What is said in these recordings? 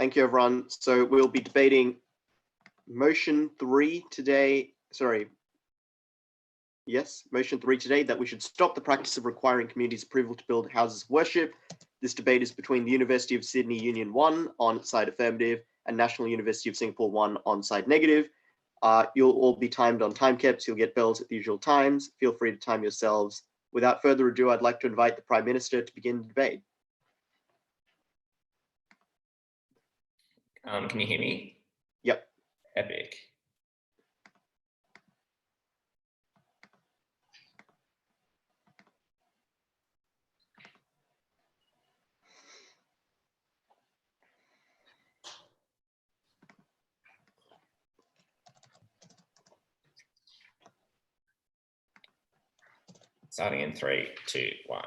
Thank you, everyone. So we'll be debating motion 3 today. Motion 3 today, that we should stop the practice of requiring communities' approval to build houses of worship. This debate is between the University of Sydney Union 1 on side affirmative and National University of Singapore 1 on side negative. You'll all be timed on time caps. You'll get bells at the usual times. Feel free to time yourselves. Without further ado, I'd like to invite the Prime Minister to begin the debate. Can you hear me? Yep. Epic. Starting in 3, 2, 1.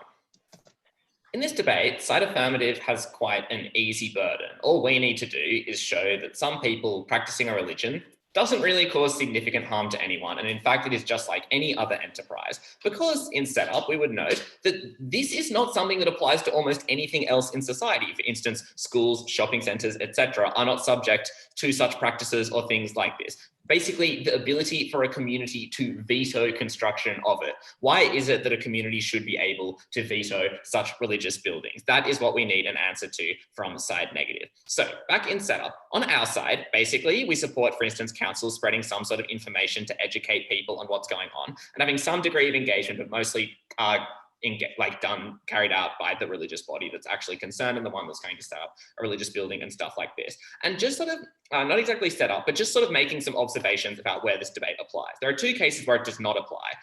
In this debate, side affirmative has quite an easy burden. All we need to do is show that some people practicing a religion doesn't really cause significant harm to anyone. And in fact, it is just like any other enterprise. Because in setup, we would note that this is not something that applies to almost anything else in society. For instance, schools, shopping centers, etc., are not subject to such practices or things like this. Basically, the ability for a community to veto construction of it. Why is it that a community should be able to veto such religious buildings? That is what we need an answer to from side negative. So back in setup, on our side, basically, we support, for instance, councils spreading some sort of information to educate people on what's going on and having some degree of engagement, but mostly carried out by the religious body that's actually concerned and the one that's going to set up a religious building and stuff like this. And just sort of, not exactly set up, but just sort of making some observations about where this debate applies. There are two cases where it does not apply.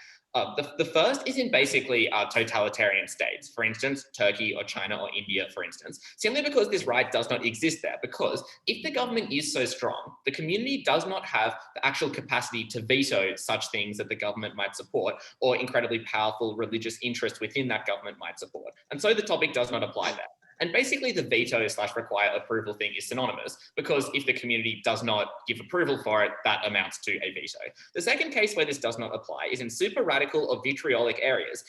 The first is in basically totalitarian states, for instance, Turkey or China or India, for instance, simply because this right does not exist there. Because if the government is so strong, the community does not have the actual capacity to veto such things that the government might support or incredibly powerful religious interest within that government might support. And so the topic does not apply there. And basically the veto/require approval thing is synonymous, because if the community does not give approval for it, that amounts to a veto. The second case where this does not apply is in super radical or vitriolic areas,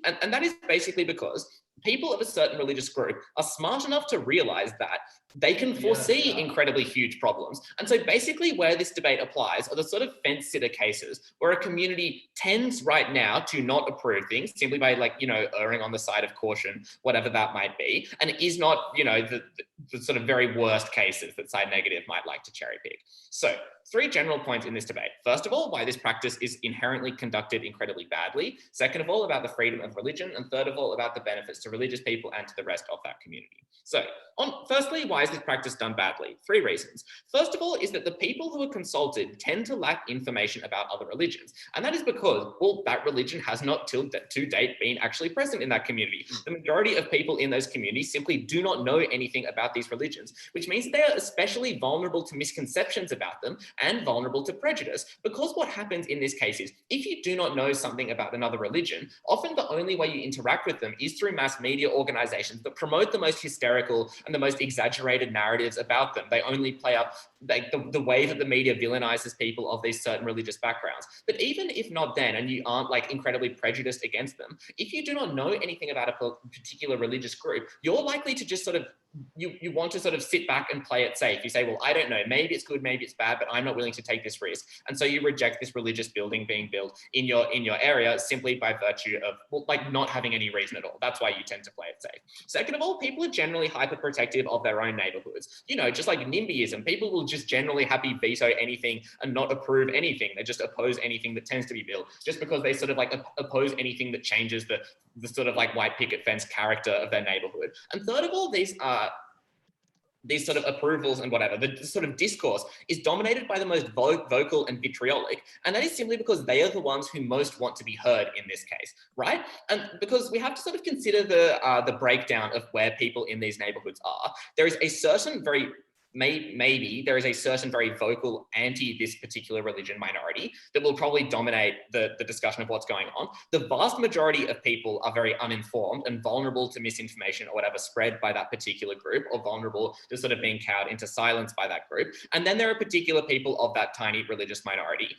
and that is basically because people of a certain religious group are smart enough to realize that they can foresee incredibly huge problems. And so basically where this debate applies are the sort of fence sitter cases where a community tends right now to not approve things simply by erring on the side of caution, whatever that might be. And it is not, the sort of very worst cases that side negative might like to cherry pick. So 3 general points in this debate. First of all, why this practice is inherently conducted incredibly badly. Second of all, about the freedom of religion. And third of all, about the benefits to religious people and to the rest of that community. So firstly, why is this practice done badly? 3 reasons. First of all is that the people who are consulted tend to lack information about other religions. And that is because, well, that religion has not to date been actually present in that community. The majority of people in those communities simply do not know anything about these religions, which means that they are especially vulnerable to misconceptions about them and vulnerable to prejudice. Because what happens in this case is, if you do not know something about another religion, often the only way you interact with them is through mass media organizations that promote the most hysterical and the most exaggerated narratives about them. They only play up the way that the media villainizes people of these certain religious backgrounds. But even if not then, and you aren't incredibly prejudiced against them, if you do not know anything about a particular religious group, you're likely to just you want to sort of sit back and play it safe. You say, well, I don't know, maybe it's good, maybe it's bad, but I'm not willing to take this risk. And so you reject this religious building being built in your area simply by virtue of not having any reason at all. That's why you tend to play it safe. Second of all, people are generally hyper protective of their own neighborhoods. Just like NIMBYism, people will just generally happy veto anything and not approve anything. They just oppose anything that tends to be built, just because they sort of oppose anything that changes the sort of white picket fence character of their neighborhood. And third of all, these sort of approvals and whatever, the sort of discourse is dominated by the most vocal and vitriolic. And that is simply because they are the ones who most want to be heard in this case, right? And because we have to sort of consider the breakdown of where people in these neighborhoods are. There is a certain maybe there is a certain very vocal anti this particular religion minority that will probably dominate the discussion of what's going on. The vast majority of people are very uninformed and vulnerable to misinformation or whatever spread by that particular group, or vulnerable to sort of being cowed into silence by that group. And then there are particular people of that tiny religious minority,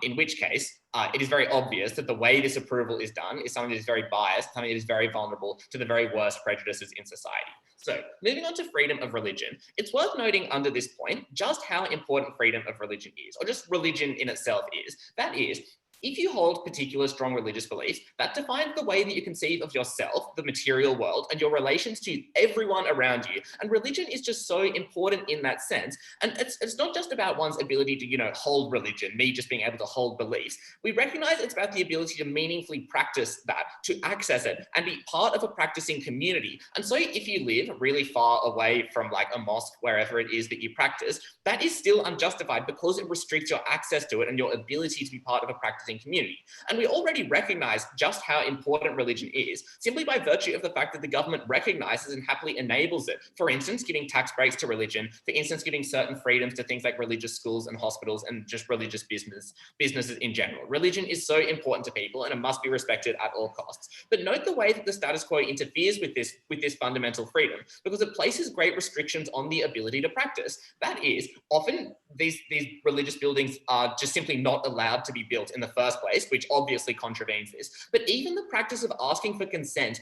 in which case it is very obvious that the way this approval is done is something that is very biased, something that is very vulnerable to the very worst prejudices in society. So moving on to freedom of religion, it's worth noting under this point just how important freedom of religion is, or just religion in itself is. That is, if you hold particular strong religious beliefs, that defines the way that you conceive of yourself, the material world, and your relations to everyone around you. And religion is just so important in that sense. And it's not just about one's ability to, hold religion, me just being able to hold beliefs. We recognize it's about the ability to meaningfully practice that, to access it, and be part of a practicing community. And so if you live really far away from like a mosque, wherever it is that you practice, that is still unjustified because it restricts your access to it and your ability to be part of a practicing community. And we already recognize just how important religion is simply by virtue of the fact that the government recognizes and happily enables it. For instance, giving tax breaks to religion, for instance, giving certain freedoms to things like religious schools and hospitals and just religious businesses in general. Religion is so important to people and it must be respected at all costs. But note the way that the status quo interferes with this fundamental freedom, because it places great restrictions on the ability to practice. That is, often these religious buildings are just simply not allowed to be built in the first place, which obviously contravenes this. But even the practice of asking for consent,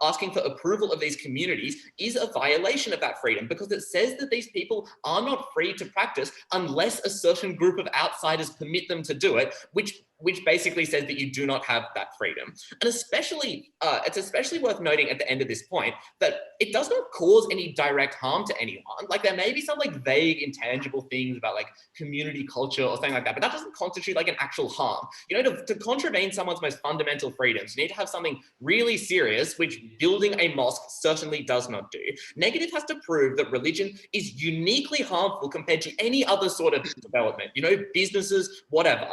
asking for approval of these communities is a violation of that freedom, because it says that these people are not free to practice unless a certain group of outsiders permit them to do it, which basically says that you do not have that freedom. And especially, it's especially worth noting at the end of this point that it does not cause any direct harm to anyone. Like there may be some like vague, intangible things about like community culture or something like that, but that doesn't constitute like an actual harm. To contravene someone's most fundamental freedoms, you need to have something really serious, which building a mosque certainly does not do. Negative has to prove that religion is uniquely harmful compared to any other sort of development, businesses, whatever.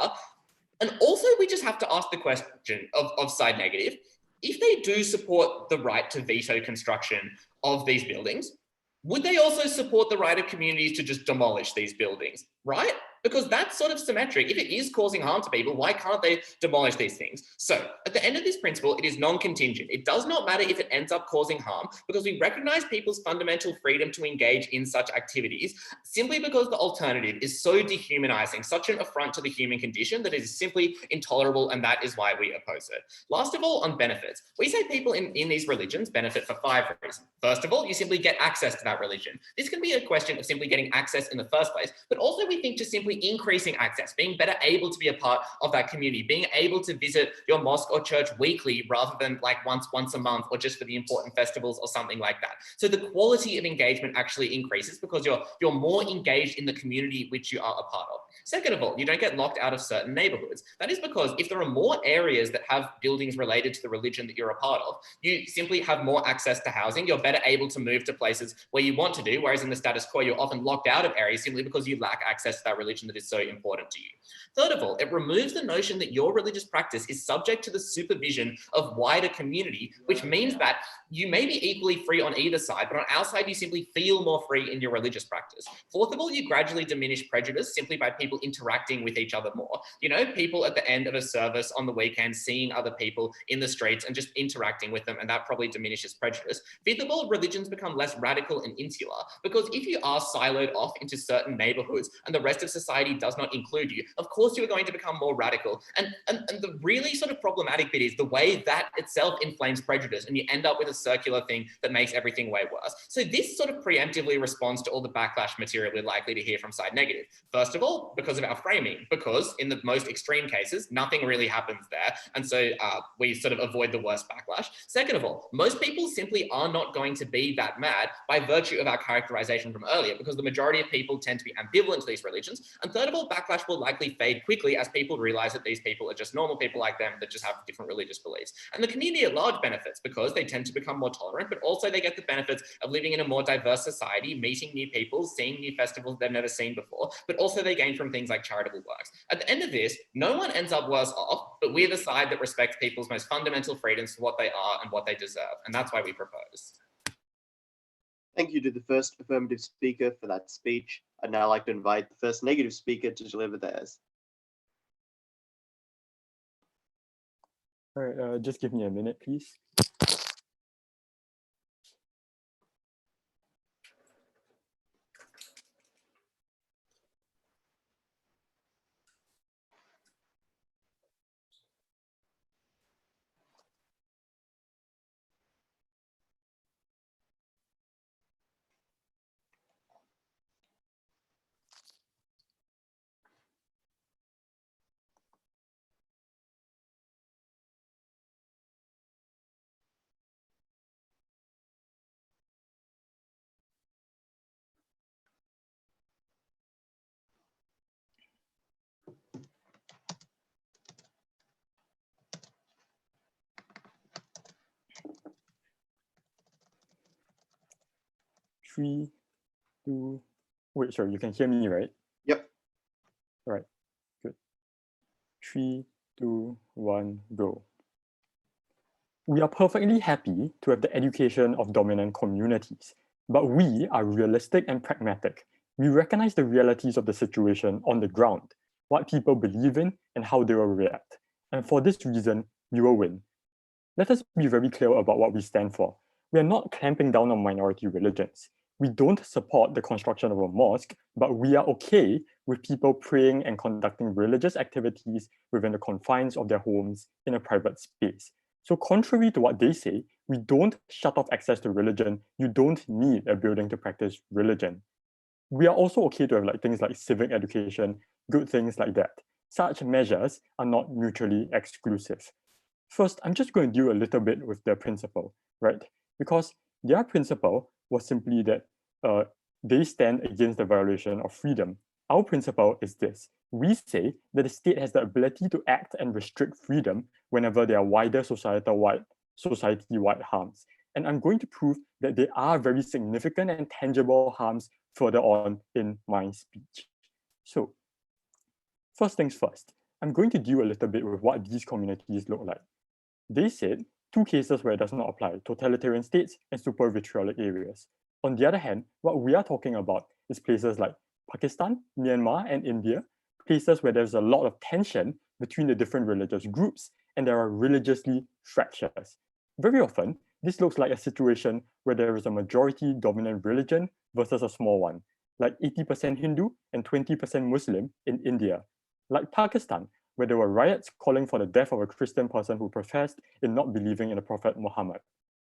And also, we just have to ask the question of side negative. If they do support the right to veto construction of these buildings, would they also support the right of communities to just demolish these buildings, right? Because that's sort of symmetric. If it is causing harm to people, why can't they demolish these things? So at the end of this principle, it is non-contingent. It does not matter if it ends up causing harm, because we recognize people's fundamental freedom to engage in such activities simply because the alternative is so dehumanizing, such an affront to the human condition that it is simply intolerable, and that is why we oppose it. Last of all, on benefits. We say people in these religions benefit for 5 reasons. First of all, you simply get access to that religion. This can be a question of simply getting access in the first place, but also we think just simply increasing access, being better able to be a part of that community, being able to visit your mosque or church weekly rather than like once a month or just for the important festivals or something like that. So the quality of engagement actually increases because you're more engaged in the community which you are a part of. Second of all, you don't get locked out of certain neighborhoods. That is because if there are more areas that have buildings related to the religion that you're a part of, you simply have more access to housing. You're better able to move to places where you want to do, whereas in the status quo, you're often locked out of areas simply because you lack access to that religion that is so important to you. Third of all, it removes the notion that your religious practice is subject to the supervision of wider community, which means that you may be equally free on either side, but on our side, you simply feel more free in your religious practice. Fourth of all, you gradually diminish prejudice simply by people interacting with each other more. People at the end of a service on the weekend, seeing other people in the streets and just interacting with them, and that probably diminishes prejudice. Fifth of all, religions become less radical and insular, because if you are siloed off into certain neighborhoods and the rest of society does not include you, of course you're going to become more radical. And the really sort of problematic bit is the way that itself inflames prejudice, and you end up with a circular thing that makes everything way worse. So this sort of preemptively responds to all the backlash material we're likely to hear from side negative. First of all, because of our framing, because in the most extreme cases, nothing really happens there. And so we sort of avoid the worst backlash. Second of all, most people simply are not going to be that mad by virtue of our characterization from earlier, because the majority of people tend to be ambivalent to these religions. And third of all, backlash will likely fade quickly as people realize that these people are just normal people like them that just have different religious beliefs. And the community at large benefits because they tend to become more tolerant, but also they get the benefits of living in a more diverse society, meeting new people, seeing new festivals they've never seen before, but also they gain from things like charitable works. At the end of this, no one ends up worse off, but we're the side that respects people's most fundamental freedoms for what they are and what they deserve. And that's why we propose. Thank you to the first affirmative speaker for that speech. I'd now like to invite the first negative speaker to deliver theirs. All right, just give me a minute, please. 3, 2, wait, sorry, you can hear me, right? Yep. All right, good. 3, 2, 1, go. We are perfectly happy to have the education of dominant communities, but we are realistic and pragmatic. We recognize the realities of the situation on the ground, what people believe in and how they will react. And for this reason, we will win. Let us be very clear about what we stand for. We are not clamping down on minority religions. We don't support the construction of a mosque, but we are okay with people praying and conducting religious activities within the confines of their homes in a private space. So contrary to what they say, we don't shut off access to religion. You don't need a building to practice religion. We are also okay to have things like civic education, good things like that. Such measures are not mutually exclusive. First, I'm just going to deal a little bit with their principle, right? Because their principle was simply that they stand against the violation of freedom. Our principle is this. We say that the state has the ability to act and restrict freedom whenever there are wider society-wide harms. And I'm going to prove that there are very significant and tangible harms further on in my speech. So, first things first, I'm going to deal a little bit with what these communities look like. They said 2 cases where it does not apply, totalitarian states and super vitriolic areas. On the other hand, what we are talking about is places like Pakistan, Myanmar, and India, places where there's a lot of tension between the different religious groups and there are religiously fractures. Very often, this looks like a situation where there is a majority dominant religion versus a small one, like 80% Hindu and 20% Muslim in India. Like Pakistan, where there were riots calling for the death of a Christian person who professed in not believing in the Prophet Muhammad.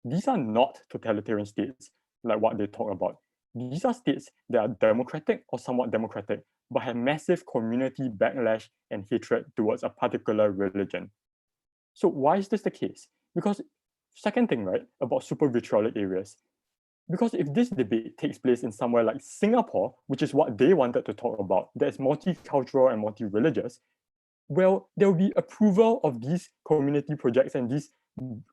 These are not totalitarian states like what they talk about. These are states that are democratic or somewhat democratic, but have massive community backlash and hatred towards a particular religion. So why is this the case? Because second thing, right, about super vitriolic areas, because if this debate takes place in somewhere like Singapore, which is what they wanted to talk about, that is multicultural and multi-religious, well, there will be approval of these community projects and these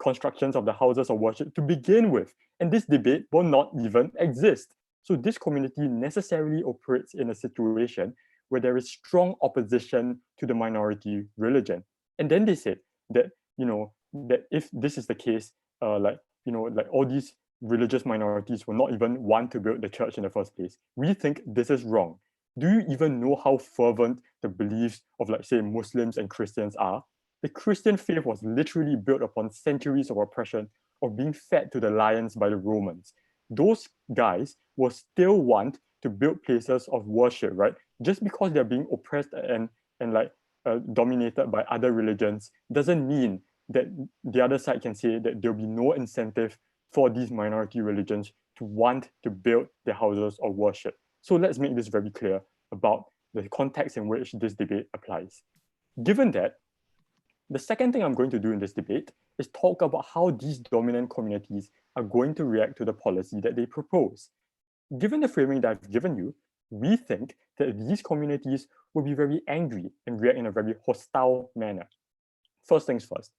constructions of the houses of worship to begin with. And this debate will not even exist. So this community necessarily operates in a situation where there is strong opposition to the minority religion. And then they said that, that if this is the case, like all these religious minorities will not even want to build the church in the first place. We think this is wrong. Do you even know how fervent the beliefs of, say, Muslims and Christians are? The Christian faith was literally built upon centuries of oppression, of being fed to the lions by the Romans. Those guys will still want to build places of worship, right? Just because they're being oppressed and dominated by other religions doesn't mean that the other side can say that there'll be no incentive for these minority religions to want to build their houses of worship. So let's make this very clear about the context in which this debate applies. Given that, the second thing I'm going to do in this debate is talk about how these dominant communities are going to react to the policy that they propose. Given the framing that I've given you, we think that these communities will be very angry and react in a very hostile manner. First things first,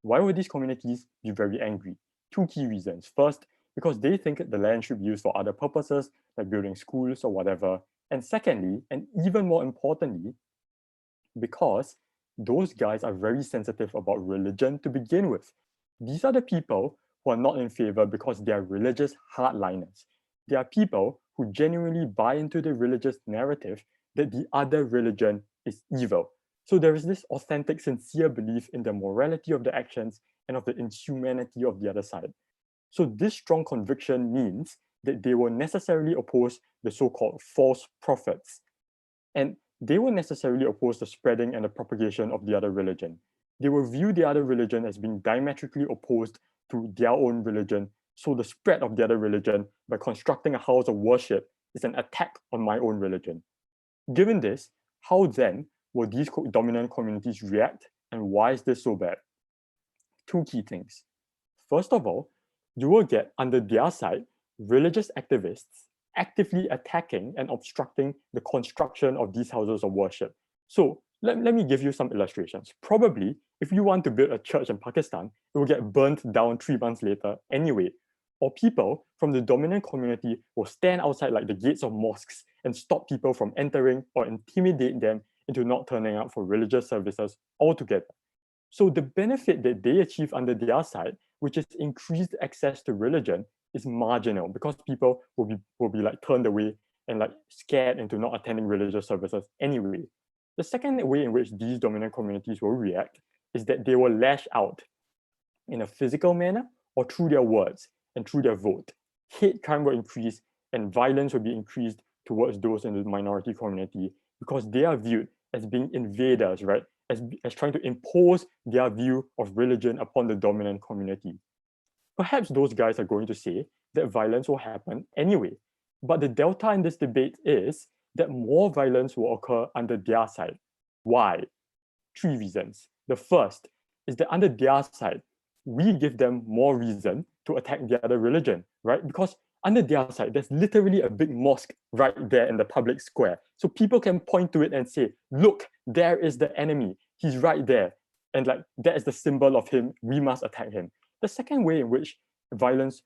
why would these communities be very angry? 2 key reasons. First, because they think the land should be used for other purposes, like building schools or whatever. And secondly, and even more importantly, because those guys are very sensitive about religion to begin with. These are the people who are not in favor because they are religious hardliners. They are people who genuinely buy into the religious narrative that the other religion is evil. So there is this authentic, sincere belief in the morality of the actions and of the inhumanity of the other side. So this strong conviction means that they will necessarily oppose the so-called false prophets. And they will necessarily oppose the spreading and the propagation of the other religion. They will view the other religion as being diametrically opposed to their own religion. So the spread of the other religion by constructing a house of worship is an attack on my own religion. Given this, how then will these dominant communities react, and why is this so bad? 2 key things. First of all, you will get, under their side, religious activists actively attacking and obstructing the construction of these houses of worship. So let me give you some illustrations. Probably, if you want to build a church in Pakistan, it will get burnt down 3 months later anyway. or people from the dominant community will stand outside like the gates of mosques and stop people from entering or intimidate them into not turning up for religious services altogether. So the benefit that they achieve under their side, which is increased access to religion, is marginal because people will be like turned away and like scared into not attending religious services anyway. The second way in which these dominant communities will react is that they will lash out in a physical manner or through their words and through their vote. Hate crime will increase and violence will be increased towards those in the minority community because they are viewed as being invaders, right? As trying to impose their view of religion upon the dominant community. Perhaps those guys are going to say that violence will happen anyway. But the delta in this debate is that more violence will occur under their side. Why? 3 reasons. The first is that under their side, we give them more reason to attack the other religion, right? Because under their side, there's literally a big mosque right there in the public square. So people can point to it and say, look, there is the enemy. He's right there. And like, that is the symbol of him. We must attack him. The second way in which violence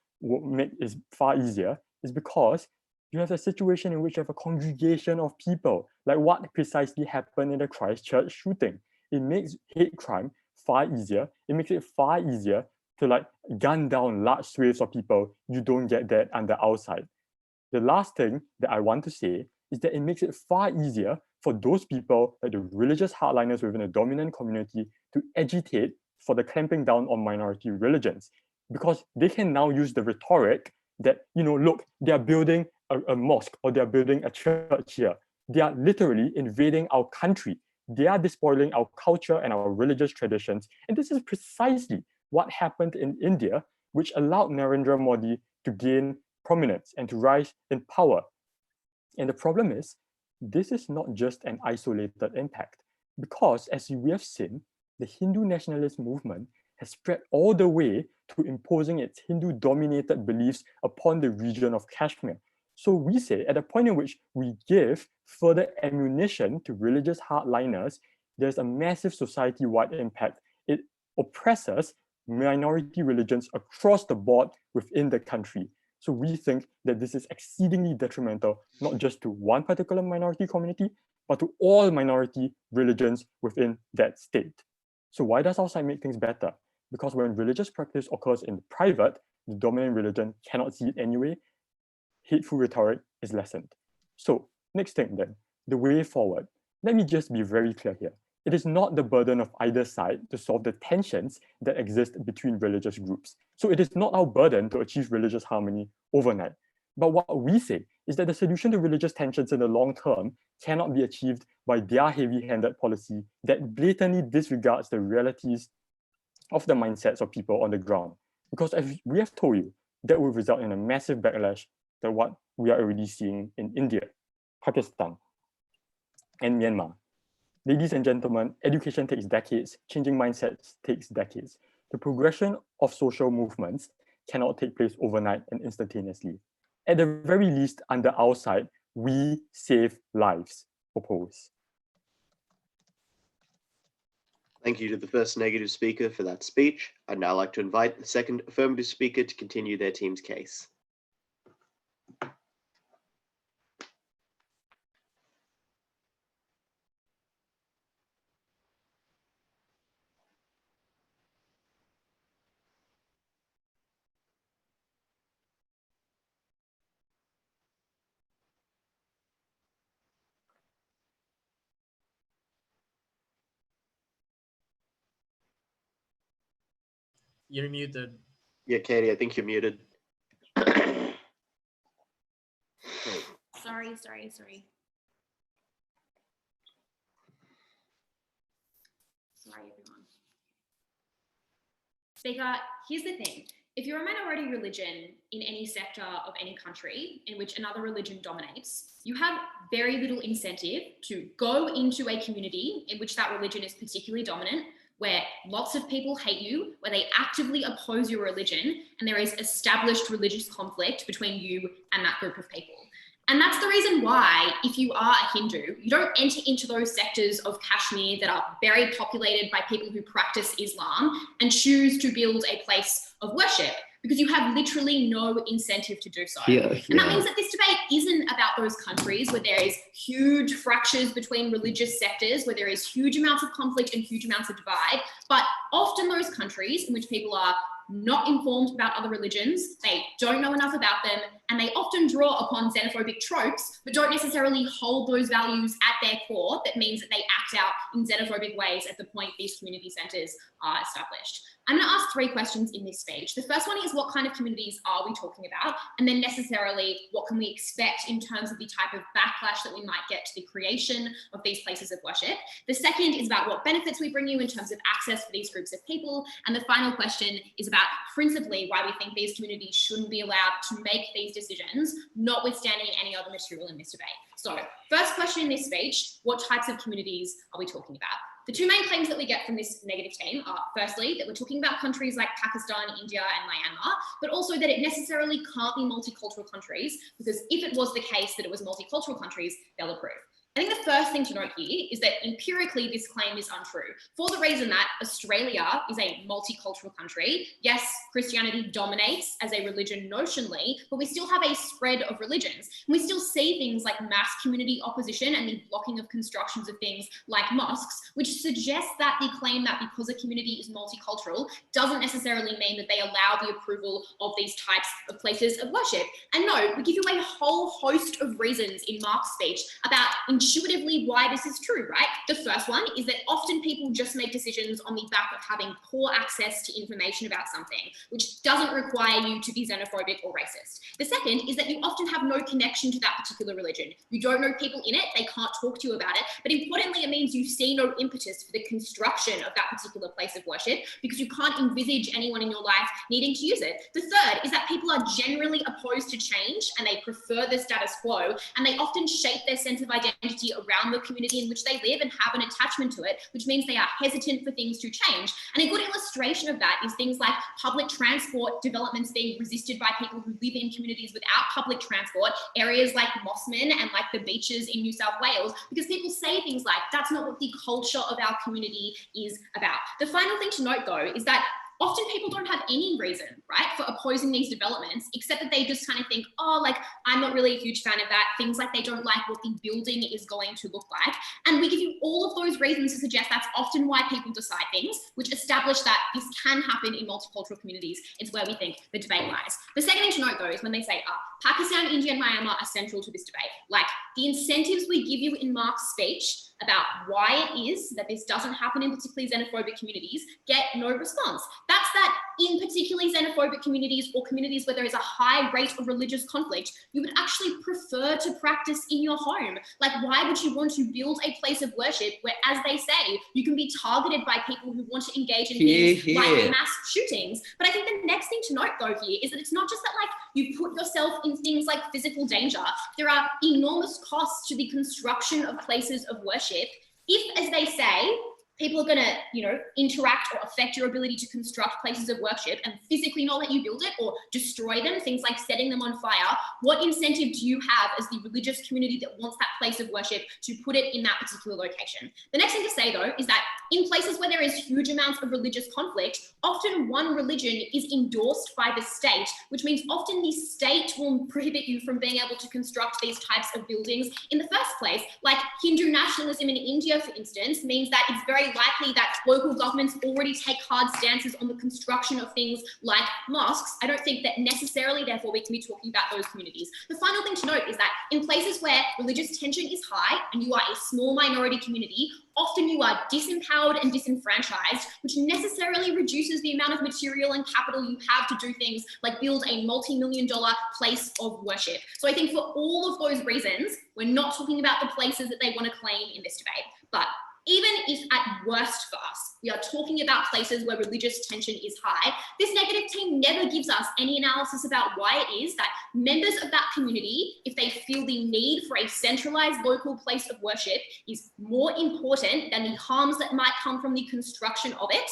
is far easier is because you have a situation in which you have a congregation of people, like what precisely happened in the Christchurch shooting. It makes hate crime far easier. It makes it far easier to like gun down large swathes of people. You don't get that on the outside. The last thing that I want to say is that it makes it far easier for those people, like the religious hardliners within a dominant community, to agitate for the clamping down on minority religions, because they can now use the rhetoric that, you know, look, they are building a mosque or they are building a church here. They are literally invading our country. They are despoiling our culture and our religious traditions. And this is precisely what happened in India, which allowed Narendra Modi to gain prominence and to rise in power. And the problem is, this is not just an isolated impact, because as we have seen, the Hindu nationalist movement has spread all the way to imposing its Hindu-dominated beliefs upon the region of Kashmir. So we say, at the point in which we give further ammunition to religious hardliners, there's a massive society-wide impact. It oppresses minority religions across the board within the country. So we think that this is exceedingly detrimental, not just to one particular minority community, but to all minority religions within that state. So why does our side make things better? Because when religious practice occurs in private, the dominant religion cannot see it anyway. Hateful rhetoric is lessened. So next thing then, the way forward. Let me just be very clear here. It is not the burden of either side to solve the tensions that exist between religious groups. So it is not our burden to achieve religious harmony overnight. But what we say is that the solution to religious tensions in the long term cannot be achieved by their heavy-handed policy that blatantly disregards the realities of the mindsets of people on the ground. Because as we have told you, that will result in a massive backlash to what we are already seeing in India, Pakistan, and Myanmar. Ladies and gentlemen, education takes decades, changing mindsets takes decades. The progression of social movements cannot take place overnight and instantaneously. At the very least, under our side, we save lives. Oppose. Thank you to the first negative speaker for that speech. I'd now like to invite the second affirmative speaker to continue their team's case. You're muted. Yeah, Katie, I think you're muted. Sorry. Sorry, everyone. Speaker, here's the thing. If you're a minority religion in any sector of any country in which another religion dominates, you have very little incentive to go into a community in which that religion is particularly dominant, where lots of people hate you, where they actively oppose your religion, and there is established religious conflict between you and that group of people. And that's the reason why, if you are a Hindu, you don't enter into those sectors of Kashmir that are very populated by people who practice Islam and choose to build a place of worship. because you have literally no incentive to do so. Yeah, And that means that this debate isn't about those countries where there is huge fractures between religious sectors, where there is huge amounts of conflict and huge amounts of divide, but often those countries in which people are not informed about other religions, they don't know enough about them, and they often draw upon xenophobic tropes, but don't necessarily hold those values at their core. That means that they act out in xenophobic ways at the point these community centres are established. I'm going to ask 3 questions in this speech. The first one is, what kind of communities are we talking about? And then necessarily, what can we expect in terms of the type of backlash that we might get to the creation of these places of worship? The second is about what benefits we bring you in terms of access for these groups of people. And the final question is about principally why we think these communities shouldn't be allowed to make these decisions, notwithstanding any other material in this debate. So, first question in this speech, what types of communities are we talking about? The 2 main claims that we get from this negative team are, firstly, that we're talking about countries like Pakistan, India, and Myanmar, but also that it necessarily can't be multicultural countries, because if it was the case that it was multicultural countries, they'll approve. I think the first thing to note here is that empirically this claim is untrue, for the reason that Australia is a multicultural country. Yes, Christianity dominates as a religion notionally, but we still have a spread of religions. And we still see things like mass community opposition and the blocking of constructions of things like mosques, which suggests that the claim that because a community is multicultural doesn't necessarily mean that they allow the approval of these types of places of worship. And no, we give you a whole host of reasons in Mark's speech about intuitively why this is true, right? The first one is that often people just make decisions on the back of having poor access to information about something, which doesn't require you to be xenophobic or racist. The second is that you often have no connection to that particular religion. You don't know people in it, they can't talk to you about it, but importantly, it means you see no impetus for the construction of that particular place of worship because you can't envisage anyone in your life needing to use it. The third is that people are generally opposed to change and they prefer the status quo, and they often shape their sense of identity around the community in which they live and have an attachment to it, which means they are hesitant for things to change. And a good illustration of that is things like public transport developments being resisted by people who live in communities without public transport, areas like Mossman and like the beaches in New South Wales, because people say things like, that's not what the culture of our community is about. The final thing to note though is that often people don't have any reason, right, for opposing these developments, except that they just kind of think, oh, like, I'm not really a huge fan of that. Things like they don't like what the building is going to look like. And we give you all of those reasons to suggest that's often why people decide things, which establish that this can happen in multicultural communities. It's where we think the debate lies. The second thing to note, though, is when they say, Pakistan, India, and Myanmar are central to this debate. Like, the incentives we give you in Mark's speech about why it is that this doesn't happen in particularly xenophobic communities get no response. That's that in particularly xenophobic communities or communities where there is a high rate of religious conflict, you would actually prefer to practice in your home. Like, why would you want to build a place of worship where, as they say, you can be targeted by people who want to engage in things like mass shootings? But I think the next thing to note though here is that it's not just that like you put yourself in things like physical danger. There are enormous costs to the construction of places of worship. If, as they say, people are going to, interact or affect your ability to construct places of worship and physically not let you build it or destroy them, things like setting them on fire, what incentive do you have as the religious community that wants that place of worship to put it in that particular location? The next thing to say, though, is that in places where there is huge amounts of religious conflict, often one religion is endorsed by the state, which means often the state will prohibit you from being able to construct these types of buildings in the first place. Like Hindu nationalism in India, for instance, means that it's very likely that local governments already take hard stances on the construction of things like mosques. I don't think that necessarily, therefore, we can be talking about those communities. The final thing to note is that in places where religious tension is high and you are a small minority community, often you are disempowered and disenfranchised, which necessarily reduces the amount of material and capital you have to do things like build a multi-million-dollar place of worship. So I think for all of those reasons, we're not talking about the places that they want to claim in this debate. But even if at worst for us, we are talking about places where religious tension is high, this negative team never gives us any analysis about why it is that members of that community, if they feel the need for a centralized local place of worship is more important than the harms that might come from the construction of it,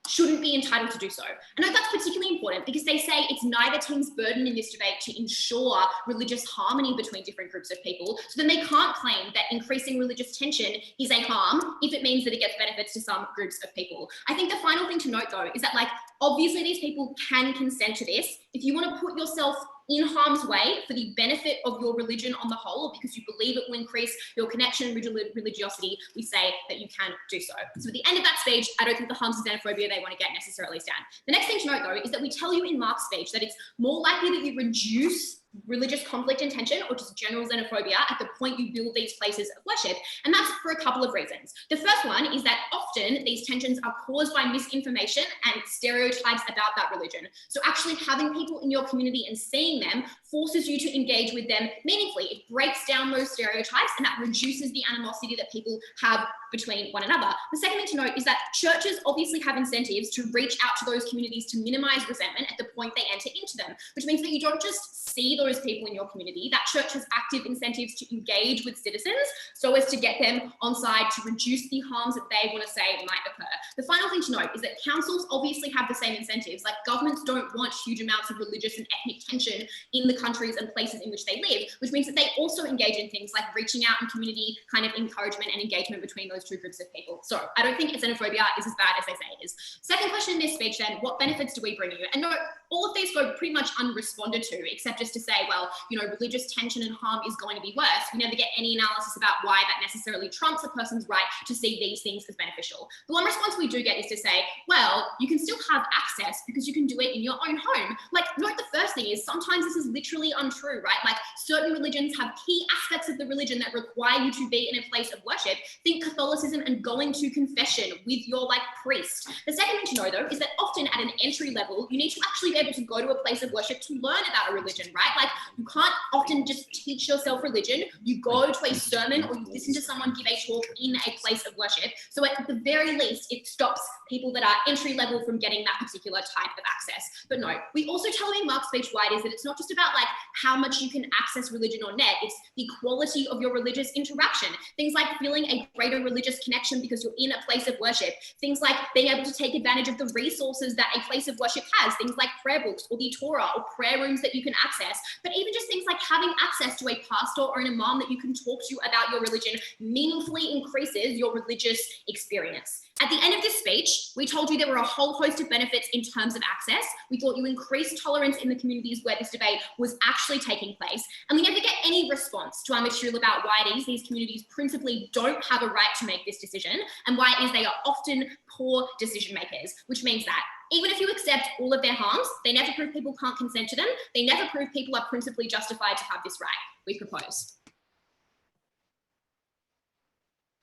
shouldn't be entitled to do so. I know that's particularly important because they say it's neither team's burden in this debate to ensure religious harmony between different groups of people, so then they can't claim that increasing religious tension is a harm if it means that it gets benefits to some groups of people. I think the final thing to note though is that, like, obviously these people can consent to this. If you want to put yourself in harm's way for the benefit of your religion on the whole, or because you believe it will increase your connection and religiosity, we say that you can do so. So at the end of that speech, I don't think the harms of xenophobia they want to get necessarily stand. The next thing to note though is that we tell you in Mark's speech that it's more likely that you reduce religious conflict and tension, or just general xenophobia, at the point you build these places of worship. And that's for a couple of reasons. The first one is that often these tensions are caused by misinformation and stereotypes about that religion. So actually having people in your community and seeing them forces you to engage with them meaningfully. It breaks down those stereotypes and that reduces the animosity that people have between one another. The second thing to note is that churches obviously have incentives to reach out to those communities to minimize resentment at the point they enter into them, which means that you don't just see those people in your community, that church has active incentives to engage with citizens so as to get them on side to reduce the harms that they want to say might occur. The final thing to note is that councils obviously have the same incentives. Like, governments don't want huge amounts of religious and ethnic tension in the countries and places in which they live, which means that they also engage in things like reaching out and community kind of encouragement and engagement between those two groups of people. So I don't think xenophobia is as bad as they say it is. Second question in this speech then, what benefits do we bring you? And no, all of these go pretty much unresponded to, except just to say, well, you know, religious tension and harm is going to be worse. We never get any analysis about why that necessarily trumps a person's right to see these things as beneficial. The one response we do get is to say, well, you can still have access because you can do it in your own home. Like, note the first thing is sometimes this is literally untrue, right? Like, certain religions have key aspects of the religion that require you to be in a place of worship. Think Catholicism and going to confession with your like priest. The second thing to know though is that often at an entry level, you need to actually be able to go to a place of worship to learn about a religion, right? Like, you can't often just teach yourself religion. You go to a sermon or you listen to someone give a talk in a place of worship. So at the very least, it stops people that are entry level from getting that particular type of access. But no, we also tell in Mark's speech why it is that it's not just about like how much you can access religion on net, it's the quality of your religious interaction. Things like feeling a greater religious connection because you're in a place of worship. Things like being able to take advantage of the resources that a place of worship has. Things like prayer books or the Torah or prayer rooms that you can access. But even just things like having access to a pastor or an imam that you can talk to about your religion meaningfully increases your religious experience. At the end of this speech, we told you there were a whole host of benefits in terms of access. We thought you increased tolerance in the communities where this debate was actually taking place. And we never get any response to our material about why it is these communities principally don't have a right to make this decision and why it is they are often poor decision makers, which means that even if you accept all of their harms, they never prove people can't consent to them. They never prove people are principally justified to have this right. We propose.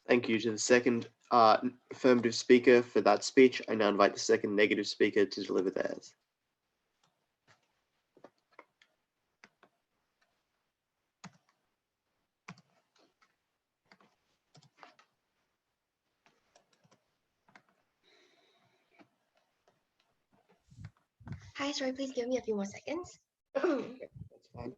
Thank you to the second affirmative speaker for that speech. I now invite the second negative speaker to deliver theirs. Hi, sorry, please give me a few more seconds. That's fine.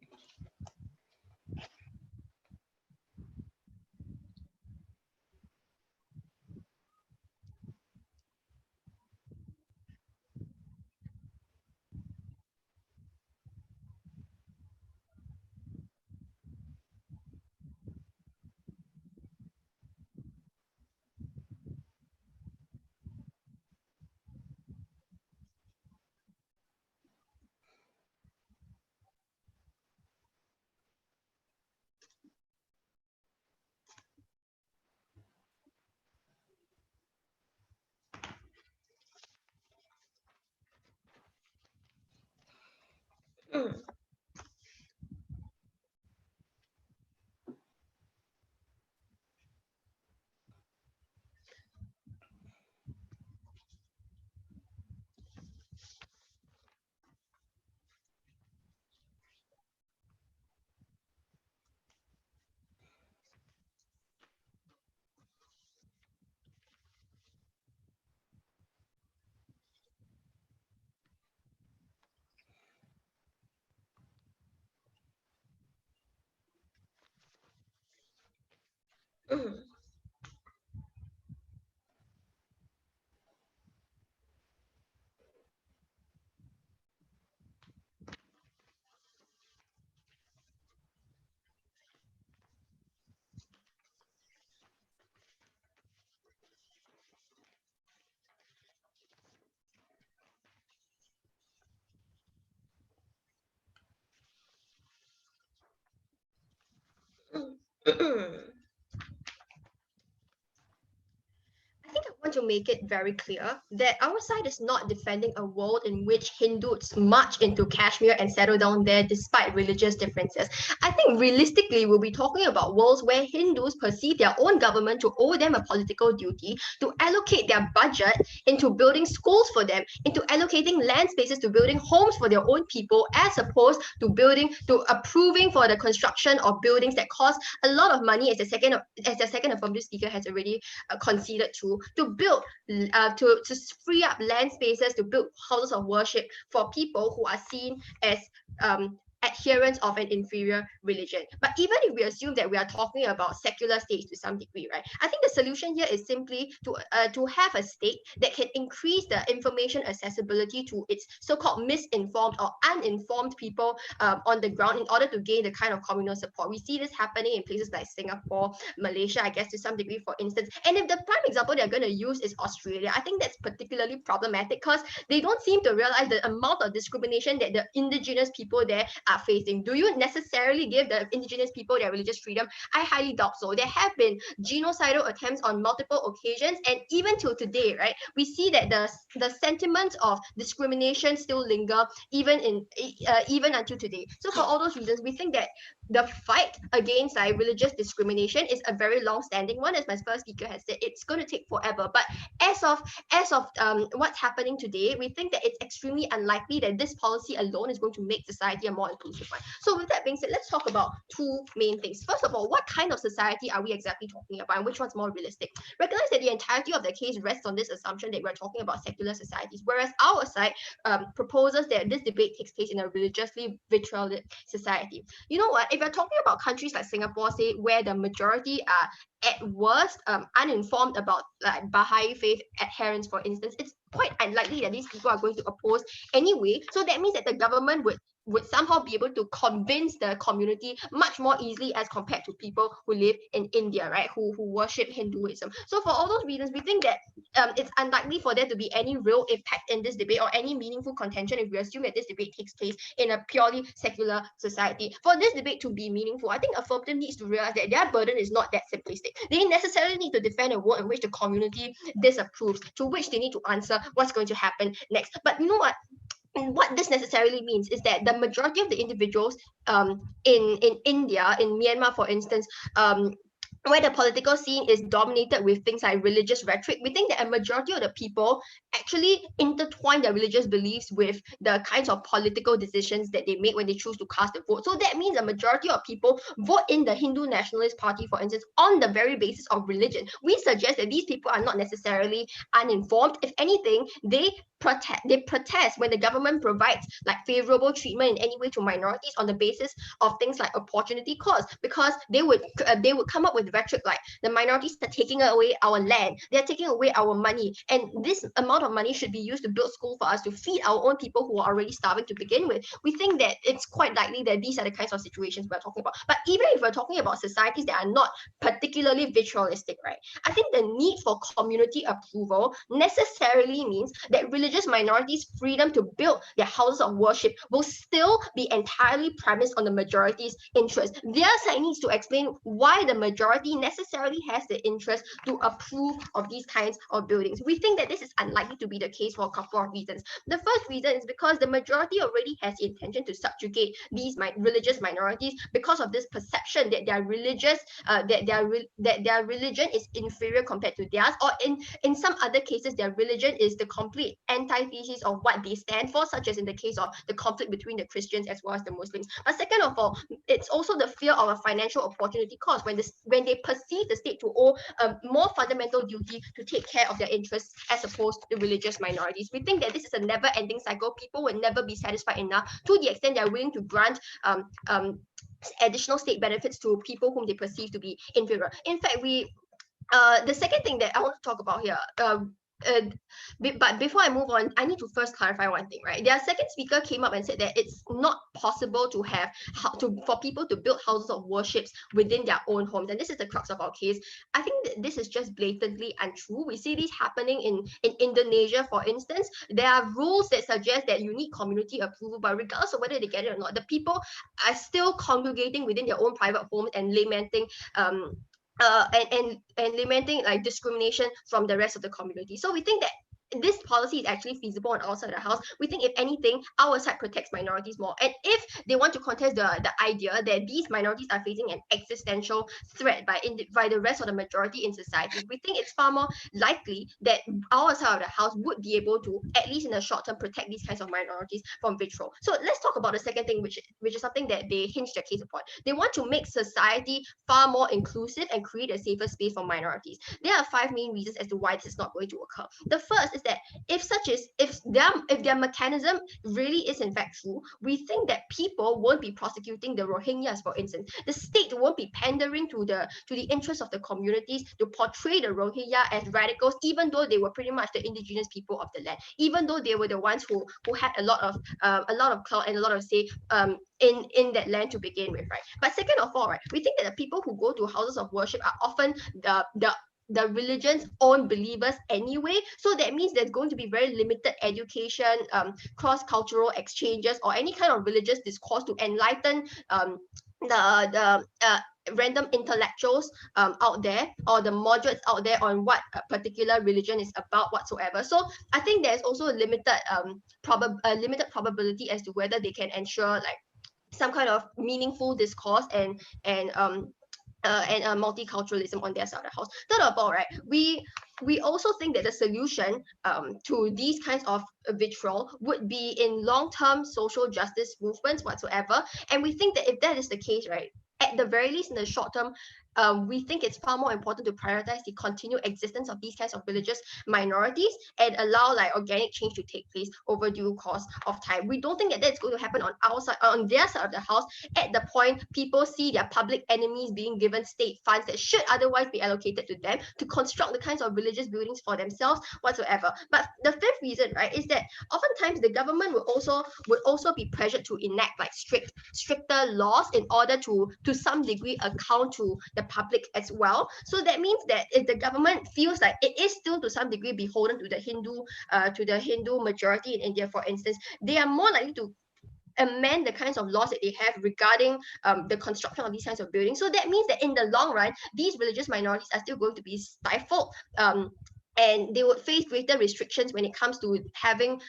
I think I want to make it very clear that our side is not defending a world in which Hindus march into Kashmir and settle down there despite religious differences. I think realistically, we'll be talking about worlds where Hindus perceive their own government to owe them a political duty to allocate their budget into building schools for them, into allocating land spaces to building homes for their own people, as opposed to approving for the construction of buildings that cost a lot of money, as the second affirmative speaker has already conceded to build to free up land spaces to build houses of worship for people who are seen as adherents of an inferior religion. But even if we assume that we are talking about secular states to some degree, right? I think the solution here is simply to have a state that can increase the information accessibility to its so-called misinformed or uninformed people on the ground in order to gain the kind of communal support. We see this happening in places like Singapore, Malaysia, I guess to some degree, for instance. And if the prime example they're going to use is Australia, I think that's particularly problematic because they don't seem to realize the amount of discrimination that the indigenous people there are facing. Do you necessarily give the indigenous people their religious freedom? I highly doubt so. There have been genocidal attempts on multiple occasions, and even till today, right, we see that the sentiments of discrimination still linger even until today. So for all those reasons, we think that the fight against religious discrimination is a very long-standing one. As my first speaker has said, it's going to take forever. But as of what's happening today, we think that it's extremely unlikely that this policy alone is going to make society a more inclusive one. So with that being said, let's talk about two main things. First of all, what kind of society are we exactly talking about, and which one's more realistic? Recognize that the entirety of the case rests on this assumption that we're talking about secular societies, whereas our side proposes that this debate takes place in a religiously vitriolic society. You know what? If we're talking about countries like Singapore, say, where the majority are at worst uninformed about like Baha'i faith adherents, for instance, it's quite unlikely that these people are going to oppose anyway. So that means that the government would somehow be able to convince the community much more easily as compared to people who live in India, right, who worship Hinduism. So for all those reasons, we think that it's unlikely for there to be any real impact in this debate or any meaningful contention if we assume that this debate takes place in a purely secular society. For this debate to be meaningful, I think Affirmative needs to realize that their burden is not that simplistic. They necessarily need to defend a world in which the community disapproves, to which they need to answer what's going to happen next. But you know what? And what this necessarily means is that the majority of the individuals in India, in Myanmar, for instance, where the political scene is dominated with things like religious rhetoric, we think that a majority of the people actually intertwine their religious beliefs with the kinds of political decisions that they make when they choose to cast a vote. So that means a majority of people vote in the Hindu Nationalist Party, for instance, on the very basis of religion. We suggest that these people are not necessarily uninformed. If anything, they protest when the government provides like favorable treatment in any way to minorities on the basis of things like opportunity cost, because they would come up with rhetoric like the minorities are taking away our land, they're taking away our money, and this amount of money should be used to build school for us to feed our own people who are already starving to begin with. We think that it's quite likely that these are the kinds of situations we're talking about. But even if we're talking about societies that are not particularly vitriolic, right, I think the need for community approval necessarily means that religious minorities' freedom to build their houses of worship will still be entirely premised on the majority's interest. Their side needs to explain why the majority necessarily has the interest to approve of these kinds of buildings. We think that this is unlikely to be the case for a couple of reasons. The first reason is because the majority already has the intention to subjugate these religious minorities because of this perception that their religious that their religion is inferior compared to theirs, or in some other cases their religion is the complete antithesis of what they stand for, such as in the case of the conflict between the Christians as well as the Muslims. But second of all, it's also the fear of a financial opportunity cost when they perceive the state to owe a more fundamental duty to take care of their interests as opposed to religious minorities. We think that this is a never-ending cycle. People will never be satisfied enough to the extent they're willing to grant additional state benefits to people whom they perceive to be inferior. In fact, the second thing that I want to talk about here, but before I move on, I need to first clarify one thing, right? Their second speaker came up and said that it's not possible to have for people to build houses of worships within their own homes, and this is the crux of our case. I think that this is just blatantly untrue. We see this happening in Indonesia, for instance. There are rules that suggest that you need community approval, but regardless of whether they get it or not, the people are still congregating within their own private homes and lamenting and lamenting like discrimination from the rest of the community. So we think that this policy is actually feasible on our side of the house. We think, if anything, our side protects minorities more. And if they want to contest the idea that these minorities are facing an existential threat by the rest of the majority in society, we think it's far more likely that our side of the house would be able to, at least in the short term, protect these kinds of minorities from vitriol. So let's talk about the second thing, which is something that they hinge their case upon. They want to make society far more inclusive and create a safer space for minorities. There are 5 main reasons as to why this is not going to occur. The first is that if their mechanism really is in fact true, we think that people won't be prosecuting the Rohingyas, for instance. The state won't be pandering to the interests of the communities to portray the Rohingya as radicals, even though they were pretty much the indigenous people of the land, even though they were the ones who had a lot of clout and a lot of say in that land to begin with, right? But second of all, right, we think that the people who go to houses of worship are often the religion's own believers anyway. So that means there's going to be very limited education, cross-cultural exchanges, or any kind of religious discourse to enlighten the random intellectuals out there, or the moderates out there, on what a particular religion is about whatsoever. So I think there's also a limited probability as to whether they can ensure like some kind of meaningful discourse and multiculturalism on their side of the house. Third of all, right, we also think that the solution to these kinds of vitriol would be in long-term social justice movements whatsoever. And we think that if that is the case, right, at the very least in the short term, we think it's far more important to prioritize the continued existence of these kinds of religious minorities and allow like organic change to take place over due course of time. We don't think that that's going to happen on our side, on their side of the house, at the point people see their public enemies being given state funds that should otherwise be allocated to them to construct the kinds of religious buildings for themselves whatsoever. But the fifth reason, right, is that oftentimes the government would also be pressured to enact like stricter laws in order to some degree account to the public as well. So that means that if the government feels like it is still to some degree beholden to the Hindu majority in India, for instance, they are more likely to amend the kinds of laws that they have regarding the construction of these kinds of buildings. So that means that in the long run, these religious minorities are still going to be stifled, and they would face greater restrictions when it comes to having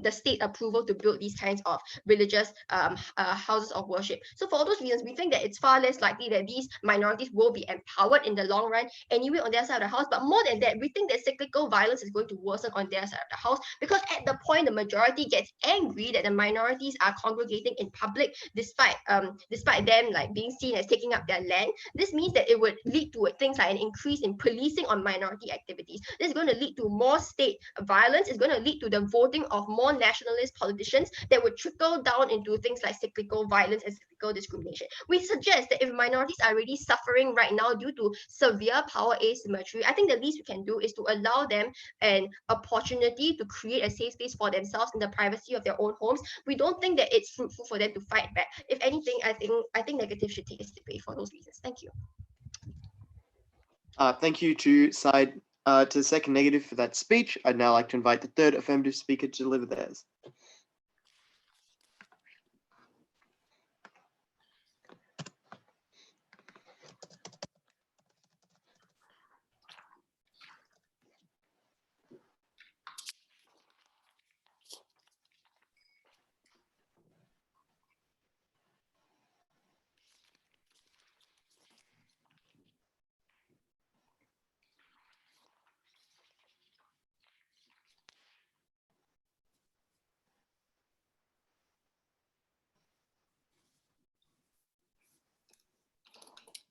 the state approval to build these kinds of religious houses of worship. So for all those reasons, we think that it's far less likely that these minorities will be empowered in the long run anyway on their side of the house. But more than that, we think that cyclical violence is going to worsen on their side of the house, because at the point the majority gets angry that the minorities are congregating in public despite them like being seen as taking up their land, this means that it would lead to things like an increase in policing on minority activities. This is going to lead to more state violence. It's going to lead to the voting of more nationalist politicians that would trickle down into things like cyclical violence and cyclical discrimination. We suggest that if minorities are already suffering right now due to severe power asymmetry, I think the least we can do is to allow them an opportunity to create a safe space for themselves in the privacy of their own homes. We don't think that it's fruitful for them to fight back. If anything, I think negative should take its debate for those reasons. Thank you. Thank you to the second negative for that speech. I'd now like to invite the third affirmative speaker to deliver theirs.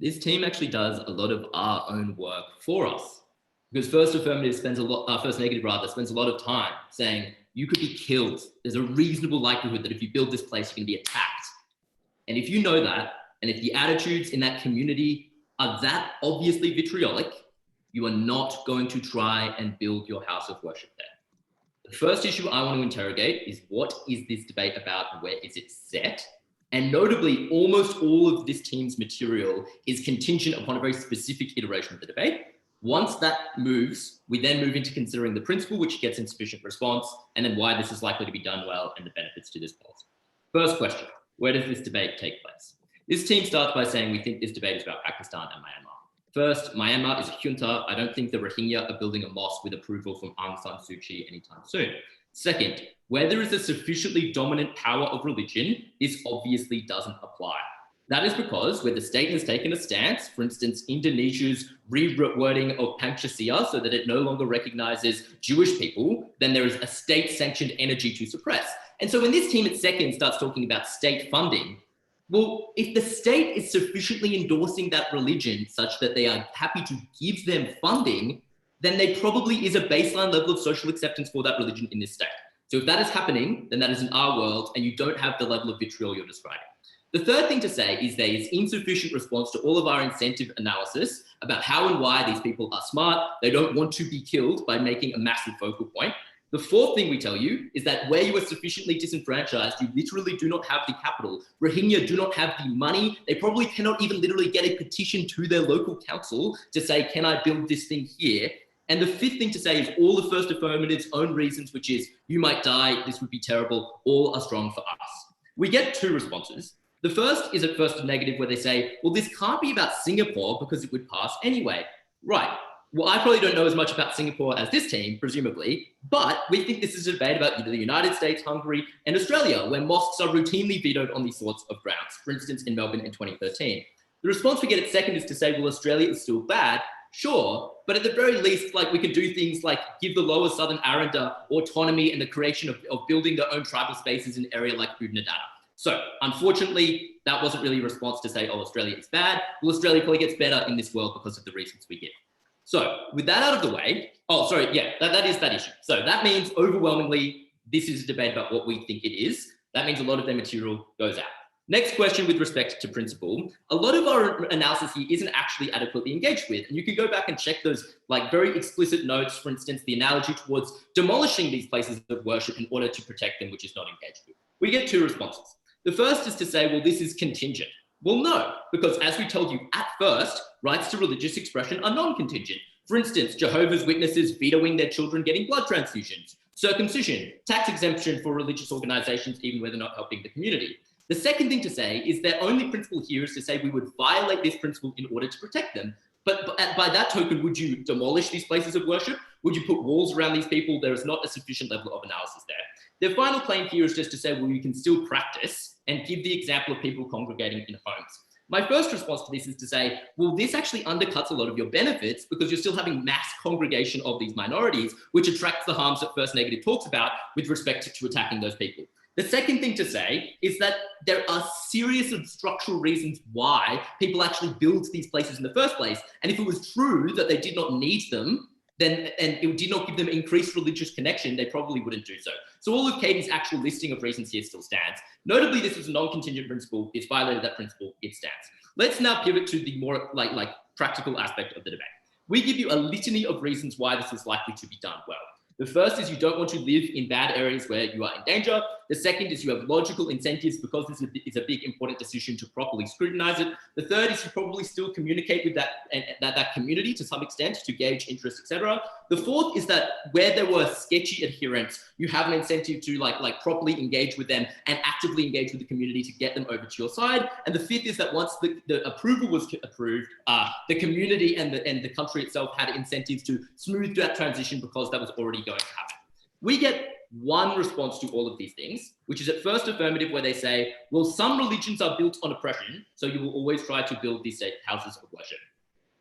This team actually does a lot of our own work for us, because first negative spends a lot of time saying you could be killed. There's a reasonable likelihood that if you build this place, you're going to be attacked. And if you know that, and if the attitudes in that community are that obviously vitriolic, you are not going to try and build your house of worship there. The first issue I want to interrogate is, what is this debate about and where is it set? And notably, almost all of this team's material is contingent upon a very specific iteration of the debate. Once that moves, we then move into considering the principle, which gets insufficient response, and then why this is likely to be done well and the benefits to this policy. First question, where does this debate take place? This team starts by saying we think this debate is about Pakistan and Myanmar. First, Myanmar is a junta. I don't think the Rohingya are building a mosque with approval from Aung San Suu Kyi anytime soon. Second, where there is a sufficiently dominant power of religion, this obviously doesn't apply. That is because where the state has taken a stance, for instance, Indonesia's rewording of Pancasila so that it no longer recognizes Jewish people, then there is a state-sanctioned energy to suppress. And so when this team at second starts talking about state funding, well, if the state is sufficiently endorsing that religion such that they are happy to give them funding, then there probably is a baseline level of social acceptance for that religion in this state. So if that is happening, then that is in our world, and you don't have the level of vitriol you're describing. The third thing to say is there is insufficient response to all of our incentive analysis about how and why these people are smart. They don't want to be killed by making a massive focal point. The fourth thing we tell you is that where you are sufficiently disenfranchised, you literally do not have the capital. Rohingya do not have the money. They probably cannot even literally get a petition to their local council to say, can I build this thing here? And the fifth thing to say is all the first affirmatives' own reasons, which is you might die, this would be terrible, all are strong for us. We get two responses. The first is at first a negative where they say, well, this can't be about Singapore because it would pass anyway. Right. Well, I probably don't know as much about Singapore as this team, presumably, but we think this is a debate about the United States, Hungary, and Australia, where mosques are routinely vetoed on these sorts of grounds, for instance, in Melbourne in 2013. The response we get at second is to say, well, Australia is still bad. Sure, but at the very least, like, we could do things like give the lower Southern Aranda autonomy and the creation of building their own tribal spaces in an area like Udnadana. So unfortunately, that wasn't really a response to say, oh, Australia is bad. Well, Australia probably gets better in this world because of the reasons we give. So with that out of the way, that is that issue. So that means overwhelmingly, this is a debate about what we think it is. That means a lot of their material goes out. Next question with respect to principle. A lot of our analysis here isn't actually adequately engaged with, and you can go back and check those like very explicit notes, for instance, the analogy towards demolishing these places of worship in order to protect them, which is not engaged with. We get two responses. The first is to say, well, this is contingent. Well, no, because as we told you at first, rights to religious expression are non-contingent. For instance, Jehovah's Witnesses vetoing their children getting blood transfusions, circumcision, tax exemption for religious organizations, even where they're not helping the community. The second thing to say is their only principle here is to say we would violate this principle in order to protect them. But by that token, would you demolish these places of worship? Would you put walls around these people? There is not a sufficient level of analysis there. Their final claim here is just to say, well, you can still practice and give the example of people congregating in homes. My first response to this is to say, well, this actually undercuts a lot of your benefits because you're still having mass congregation of these minorities, which attracts the harms that First Negative talks about with respect to attacking those people. The second thing to say is that there are serious and structural reasons why people actually build these places in the first place. And if it was true that they did not need them, then, and it did not give them increased religious connection, they probably wouldn't do so. So all of Katie's actual listing of reasons here still stands. Notably, this is a non-contingent principle. It's violated that principle, it stands. Let's now pivot to the more like practical aspect of the debate. We give you a litany of reasons why this is likely to be done well. The first is you don't want to live in bad areas where you are in danger. The second is you have logical incentives because this is a big important decision to properly scrutinize it. The third is you probably still communicate with that community to some extent to gauge interest, etc. The fourth is that where there were sketchy adherents, you have an incentive to like properly engage with them and actively engage with the community to get them over to your side. And the fifth is that once the approval was approved, the community and the country itself had incentives to smooth that transition because that was already going to happen. We get one response to all of these things, which is at first affirmative, where they say, well, some religions are built on oppression, so you will always try to build these houses of worship.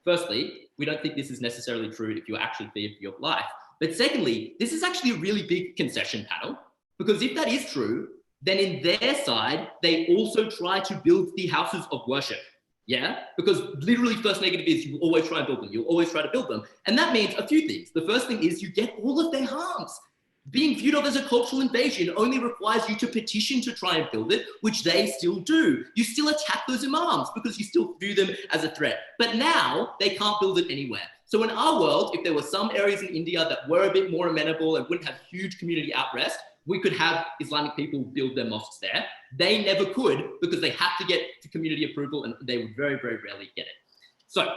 Firstly, we don't think this is necessarily true if you're actually feared for your life. But secondly, this is actually a really big concession panel, because if that is true, then in their side, they also try to build the houses of worship. Yeah, because literally First Negative is you will always try and build them. You'll always try to build them. And that means a few things. The first thing is you get all of their harms. Being viewed of as a cultural invasion only requires you to petition to try and build it, which they still do. You still attack those imams because you still view them as a threat. But now they can't build it anywhere. So in our world, if there were some areas in India that were a bit more amenable and wouldn't have huge community unrest, we could have Islamic people build their mosques there. They never could because they have to get the community approval and they would very, very rarely get it. So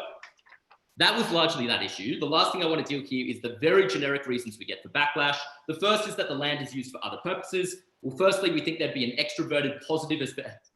that was largely that issue. The last thing I want to deal here is the very generic reasons we get for backlash. The first is that the land is used for other purposes. Well, firstly, we think there'd be an extroverted, positive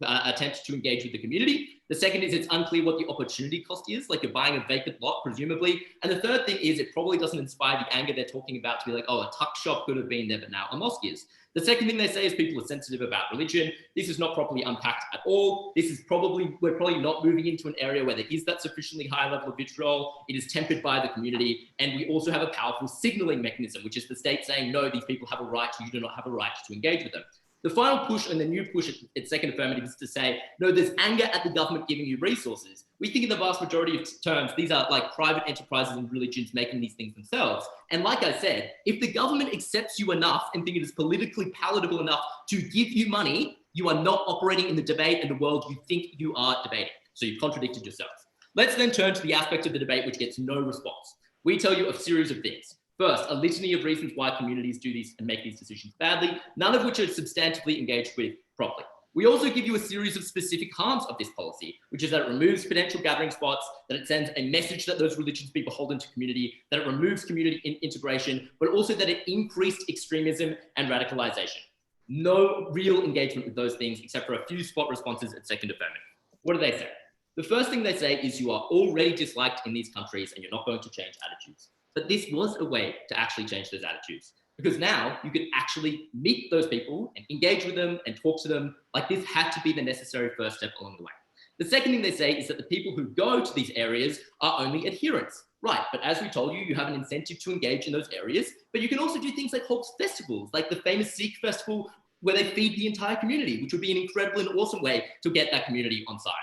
attempt to engage with the community. The second is it's unclear what the opportunity cost is, like you're buying a vacant lot, presumably. And the third thing is it probably doesn't inspire the anger they're talking about to be like, oh, a tuck shop could have been there, but now a mosque is. The second thing they say is people are sensitive about religion. This is not properly unpacked at all. This is we're probably not moving into an area where there is that sufficiently high level of vitriol. It is tempered by the community. And we also have a powerful signaling mechanism, which is the state saying, no, these people have a right, you do not have a right to engage with them. The final push and the new push at second affirmative is to say, no, there's anger at the government giving you resources. We think in the vast majority of terms, these are like private enterprises and religions making these things themselves. And like I said, if the government accepts you enough and think it is politically palatable enough to give you money, you are not operating in the debate and the world you think you are debating. So you've contradicted yourselves. Let's then turn to the aspect of the debate which gets no response. We tell you a series of things. First, a litany of reasons why communities do these and make these decisions badly, none of which are substantively engaged with properly. We also give you a series of specific harms of this policy, which is that it removes potential gathering spots, that it sends a message that those religions be beholden to community, that it removes community integration, but also that it increased extremism and radicalization. No real engagement with those things, except for a few spot responses at second affirmative. What do they say? The first thing they say is you are already disliked in these countries and you're not going to change attitudes. But this was a way to actually change those attitudes, because now you could actually meet those people and engage with them and talk to them. Like, this had to be the necessary first step along the way. The second thing they say is that the people who go to these areas are only adherents. Right, but as we told you, you have an incentive to engage in those areas, but you can also do things like hold festivals, like the famous Sikh festival where they feed the entire community, which would be an incredible and awesome way to get that community on side.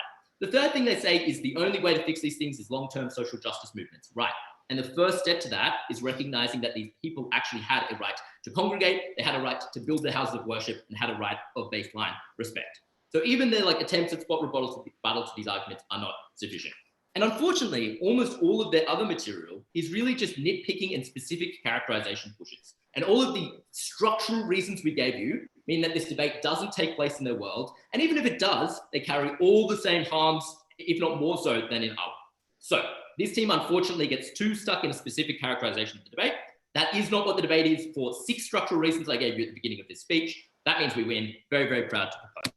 The third thing they say is the only way to fix these things is long-term social justice movements. Right. And the first step to that is recognizing that these people actually had a right to congregate, they had a right to build their houses of worship, and had a right of baseline respect. So even their attempts at spot rebuttals to these arguments are not sufficient. And unfortunately, almost all of their other material is really just nitpicking and specific characterization pushes. And all of the structural reasons we gave you mean that this debate doesn't take place in their world. And even if it does, they carry all the same harms, if not more so than in ours. So this team unfortunately gets too stuck in a specific characterization of the debate. That is not what the debate is for 6 structural reasons I gave you at the beginning of this speech. That means we win. Very, very proud to propose.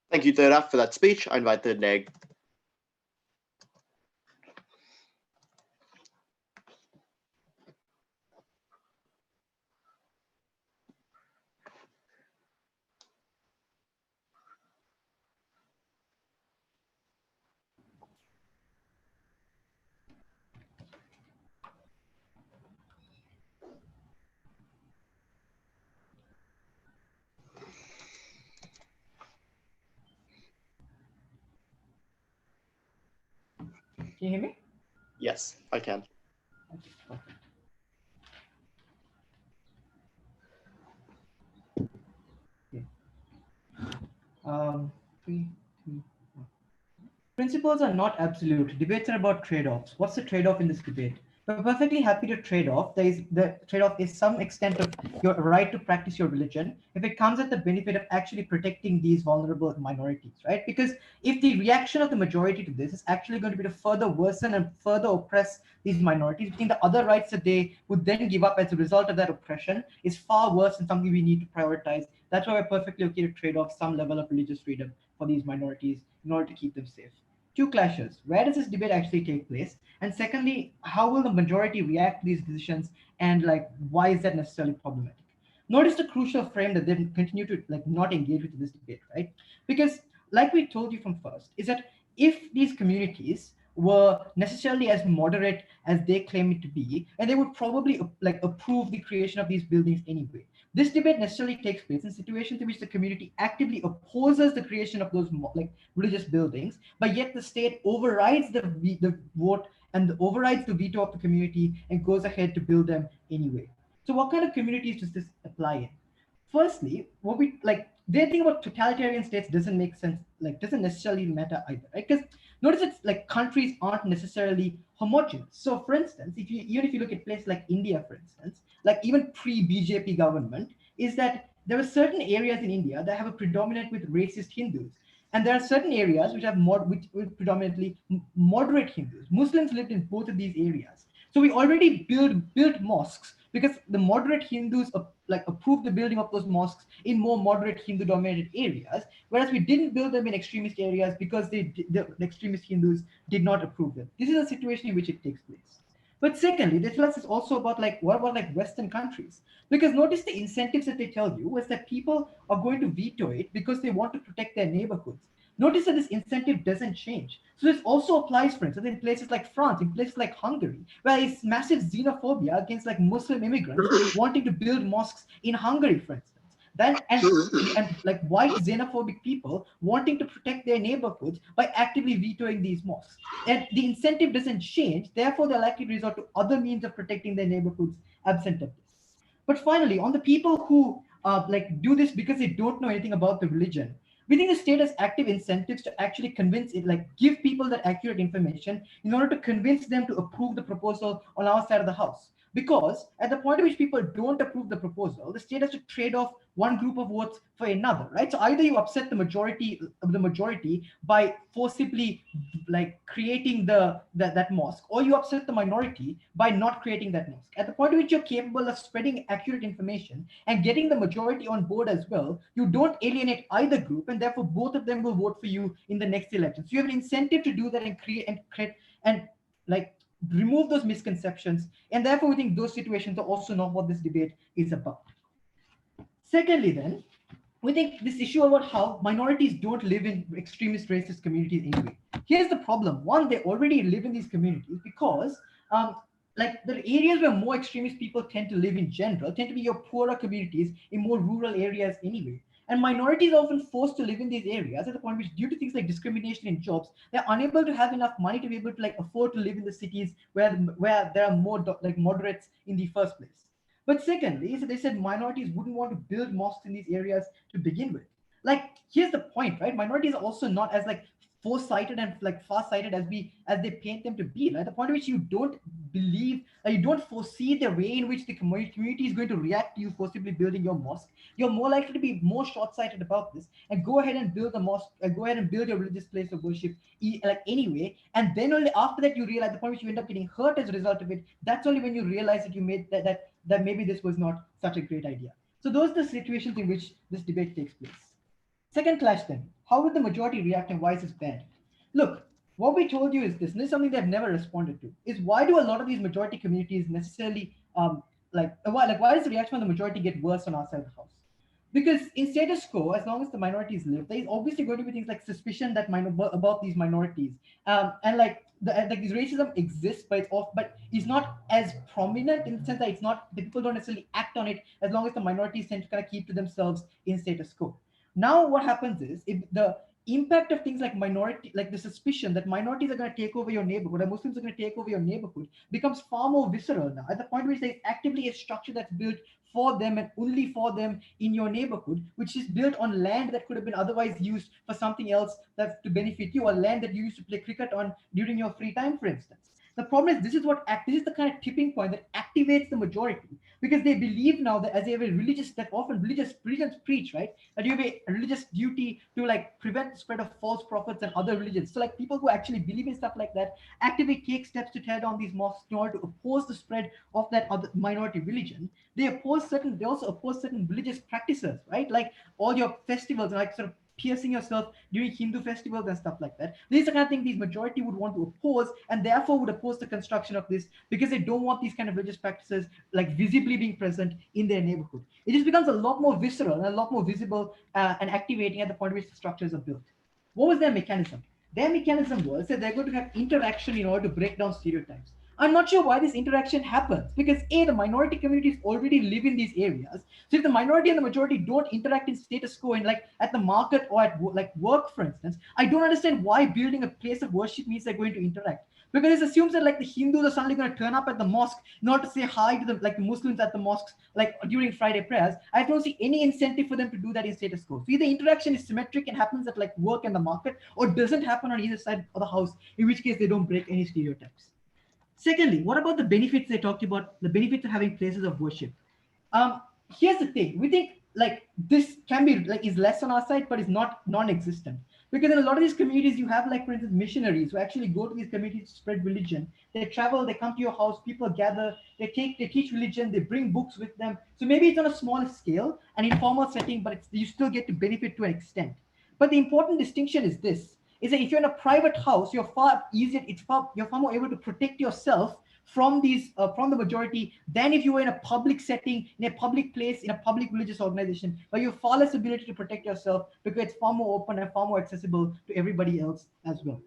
Thank you, Third F, for that speech. I invite Third Neg. Can you hear me? Yes, I can. Okay, perfect. Okay. 3, 2, 1. Principles are not absolute. Debates are about trade-offs. What's the trade-off in this debate? We're perfectly happy to trade off. The trade-off is some extent of your right to practice your religion if it comes at the benefit of actually protecting these vulnerable minorities, right? Because if the reaction of the majority to this is actually going to be to further worsen and further oppress these minorities, we think the other rights that they would then give up as a result of that oppression is far worse and something we need to prioritize. That's why we're perfectly okay to trade off some level of religious freedom for these minorities in order to keep them safe. 2 clashes. Where does this debate actually take place? And secondly, how will the majority react to these decisions, and why is that necessarily problematic? Notice the crucial frame that they continue to not engage with this debate, right? Because like we told you from first, is that if these communities were necessarily as moderate as they claim it to be, and they would probably approve the creation of these buildings anyway. This debate necessarily takes place in situations in which the community actively opposes the creation of those religious buildings, but yet the state overrides the vote and overrides the veto of the community and goes ahead to build them anyway. So what kind of communities does this apply in? Firstly, their thing about totalitarian states doesn't make sense, like doesn't necessarily matter either, right? Because notice it's like countries aren't necessarily homogeneous. So for instance, even if you look at places like India, for instance, like even pre-BJP government, is that there are certain areas in India that have a predominant with racist Hindus. And there are certain areas which have with predominantly moderate Hindus. Muslims lived in both of these areas. So we already built mosques because the moderate Hindus approved the building of those mosques in more moderate Hindu-dominated areas, whereas we didn't build them in extremist areas because the extremist Hindus did not approve them. This is a situation in which it takes place. But secondly, they tell us it's also about what about Western countries? Because notice the incentives that they tell you is that people are going to veto it because they want to protect their neighborhoods. Notice that this incentive doesn't change. So this also applies, for instance, in places like France, in places like Hungary, where it's massive xenophobia against Muslim immigrants wanting to build mosques in Hungary, for instance. And like white xenophobic people wanting to protect their neighborhoods by actively vetoing these mosques. And the incentive doesn't change, therefore they're likely to resort to other means of protecting their neighborhoods absent of this. But finally, on the people who do this because they don't know anything about the religion, we think the state has active incentives to actually convince it, give people that accurate information in order to convince them to approve the proposal on our side of the house. Because at the point at which people don't approve the proposal, the state has to trade off one group of votes for another, right? So either you upset the majority by forcibly creating that mosque, or you upset the minority by not creating that mosque. At the point at which you're capable of spreading accurate information and getting the majority on board as well, you don't alienate either group, and therefore both of them will vote for you in the next election. So you have an incentive to do that and create and remove those misconceptions. And therefore we think those situations are also not what this debate is about. Secondly, then, we think this issue about how minorities don't live in extremist racist communities anyway. Here's the problem. One, they already live in these communities because the areas where more extremist people tend to live in general tend to be your poorer communities in more rural areas anyway. And minorities are often forced to live in these areas at the point which, due to things like discrimination in jobs, they're unable to have enough money to be able to afford to live in the cities where there are more moderates in the first place. But secondly, so they said minorities wouldn't want to build mosques in these areas to begin with. Here's the point, right? Minorities are also not as foresighted and far-sighted as they paint them to be. Right? The point at which you don't believe, you don't foresee the way in which the community is going to react to you forcibly building your mosque. You're more likely to be more short-sighted about this and go ahead and build a mosque, go ahead and build your religious place of worship anyway. And then only after that you realize, the point at which you end up getting hurt as a result of it, that's only when you realize that you made that maybe this was not such a great idea. So those are the situations in which this debate takes place. Second clash then, how would the majority react and why is this bad? Look, what we told you is this, and this is something they've never responded to, is why do a lot of these majority communities necessarily, why does the reaction of the majority get worse on our side of the house? Because in status quo, as long as the minorities live, there is obviously going to be things like suspicion that about these minorities, and this racism exists, but it's not as prominent in the sense that the people don't necessarily act on it as long as the minorities tend to kind of keep to themselves in status quo. Now what happens is, if the impact of things like the suspicion that minorities are going to take over your neighborhood, or Muslims are going to take over your neighborhood, becomes far more visceral now, at the point where there's actively a structure that's built for them and only for them in your neighborhood, which is built on land that could have been otherwise used for something else that's to benefit you, or land that you used to play cricket on during your free time, for instance. The problem is this is the kind of tipping point that activates the majority, because they believe now that as they have a religious, that often religions preach, right, that you have a religious duty to prevent the spread of false prophets and other religions. So people who actually believe in stuff like that actively take steps to tear down these mosques in order to oppose the spread of that other minority religion. They also oppose certain religious practices, right? Like all your festivals, sort of piercing yourself during Hindu festivals and stuff like that. These are the kind of things these majority would want to oppose, and therefore would oppose the construction of this, because they don't want these kind of religious practices visibly being present in their neighborhood. It just becomes a lot more visceral and a lot more visible and activating at the point at which the structures are built. What was their mechanism? Their mechanism was that they're going to have interaction in order to break down stereotypes. I'm not sure why this interaction happens, because A, the minority communities already live in these areas. So if the minority and the majority don't interact in status quo and at the market or at work, for instance, I don't understand why building a place of worship means they're going to interact. because it assumes that like the Hindus are suddenly going to turn up at the mosque not to say hi to the like the Muslims at the mosques like during Friday prayers. I don't see any incentive for them to do that in status quo. So either interaction is symmetric and happens at like work and the market, or doesn't happen on either side of the house, in which case they don't break any stereotypes. Secondly, what about the benefits they talked about, the benefits of having places of worship? Here's the thing, we think like this can be like is less on our side, but it's not non-existent, because in a lot of these communities you have like, for instance, missionaries who actually go to these communities to spread religion. They travel, they come to your house, people gather, they teach religion, they bring books with them. So maybe it's on a smaller scale and informal setting, but you still get to benefit to an extent. But the important distinction is this, is that if you're in a private house, you're far easier, you're far more able to protect yourself from these from the majority than if you were in a public setting, in a public place, in a public religious organization, where you have far less ability to protect yourself because it's far more open and far more accessible to everybody else as well.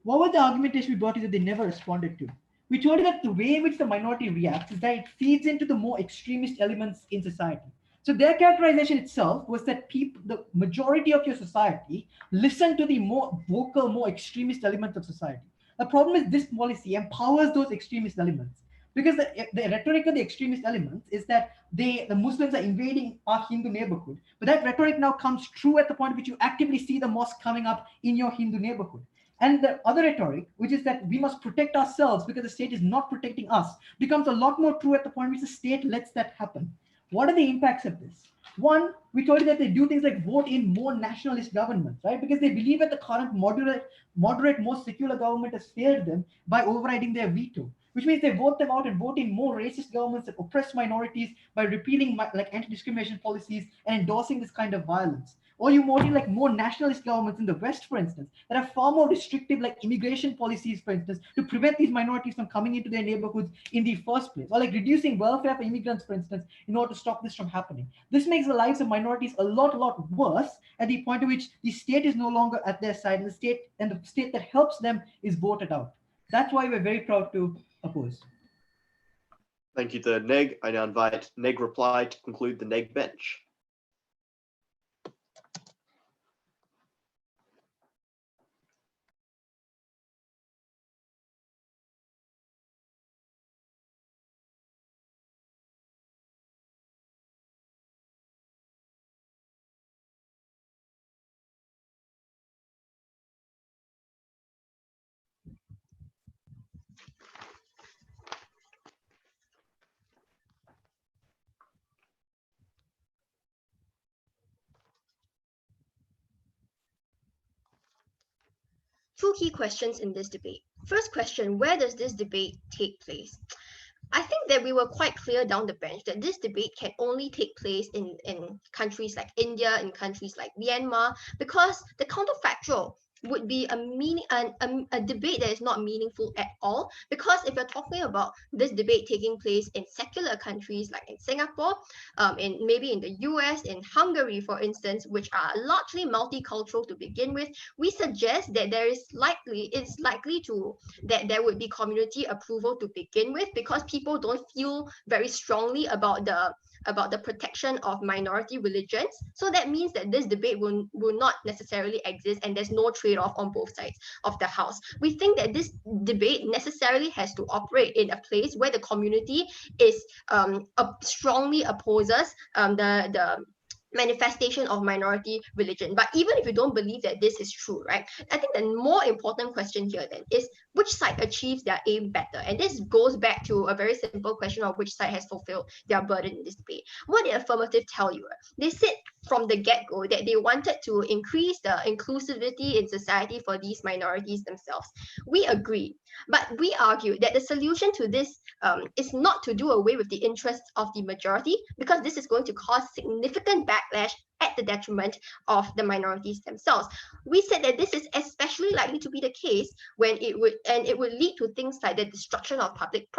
What was the argumentation we brought is that they never responded to? We told you that the way in which the minority reacts is that it feeds into the more extremist elements in society. So their characterization itself was that the majority of your society listen to the more vocal, more extremist elements of society. The problem is this policy empowers those extremist elements, because the rhetoric of the extremist elements is that the Muslims are invading our Hindu neighborhood. But that rhetoric now comes true at the point at which you actively see the mosque coming up in your Hindu neighborhood. And the other rhetoric, which is that we must protect ourselves because the state is not protecting us, becomes a lot more true at the point at which the state lets that happen. What are the impacts of this? One, we told you that they do things like vote in more nationalist governments, right? Because they believe that the current moderate, more secular government has failed them by overriding their veto, which means they vote them out and vote in more racist governments that oppress minorities by repealing like anti-discrimination policies and endorsing this kind of violence. Or you vote in like more nationalist governments in the West, for instance, that have far more restrictive like immigration policies, for instance, to prevent these minorities from coming into their neighborhoods in the first place, or like reducing welfare for immigrants, for instance, in order to stop this from happening. This makes the lives of minorities a lot worse at the point at which the state is no longer at their side, and the state that helps them is voted out. That's why we're very proud to oppose. Thank you, the Neg. I now invite Neg reply to conclude the Neg bench. Two key questions in this debate. First question, where does this debate take place? I think that we were quite clear down the bench that this debate can only take place in countries like India, in countries like Myanmar, because the counterfactual would be a debate that is not meaningful at all. Because if you're talking about this debate taking place in secular countries like in Singapore, maybe in the US, in Hungary, for instance, which are largely multicultural to begin with, we suggest that it's likely that there would be community approval to begin with, because people don't feel very strongly about the protection of minority religions. So that means that this debate will not necessarily exist, and there's no trade-off on both sides of the house. We think that this debate necessarily has to operate in a place where the community is strongly opposes the manifestation of minority religion. But even if you don't believe that this is true, right, I think the more important question here then is which side achieves their aim better. And this goes back to a very simple question of which side has fulfilled their burden in this debate. What did Affirmative tell you? They said from the get-go that they wanted to increase the inclusivity in society for these minorities themselves. We agree, but we argue that the solution to this is not to do away with the interests of the majority, because this is going to cause significant backlash at the detriment of the minorities themselves. We said that this is especially likely to be the case when it would lead to things like the destruction of public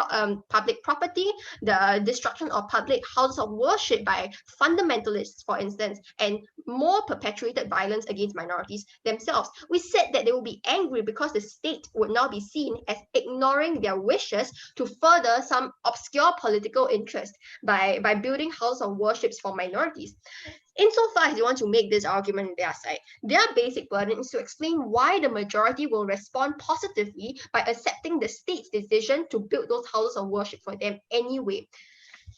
property, the destruction of public houses of worship by fundamentalists, for instance, and more perpetuated violence against minorities themselves. We said that they will be angry because the state would now be seen as ignoring their wishes to further some obscure political interest by building house of worships for minorities. Insofar as you want to make this argument on their side, their basic burden is to explain why the majority will respond positively by accepting the state's decision to build those houses of worship for them anyway.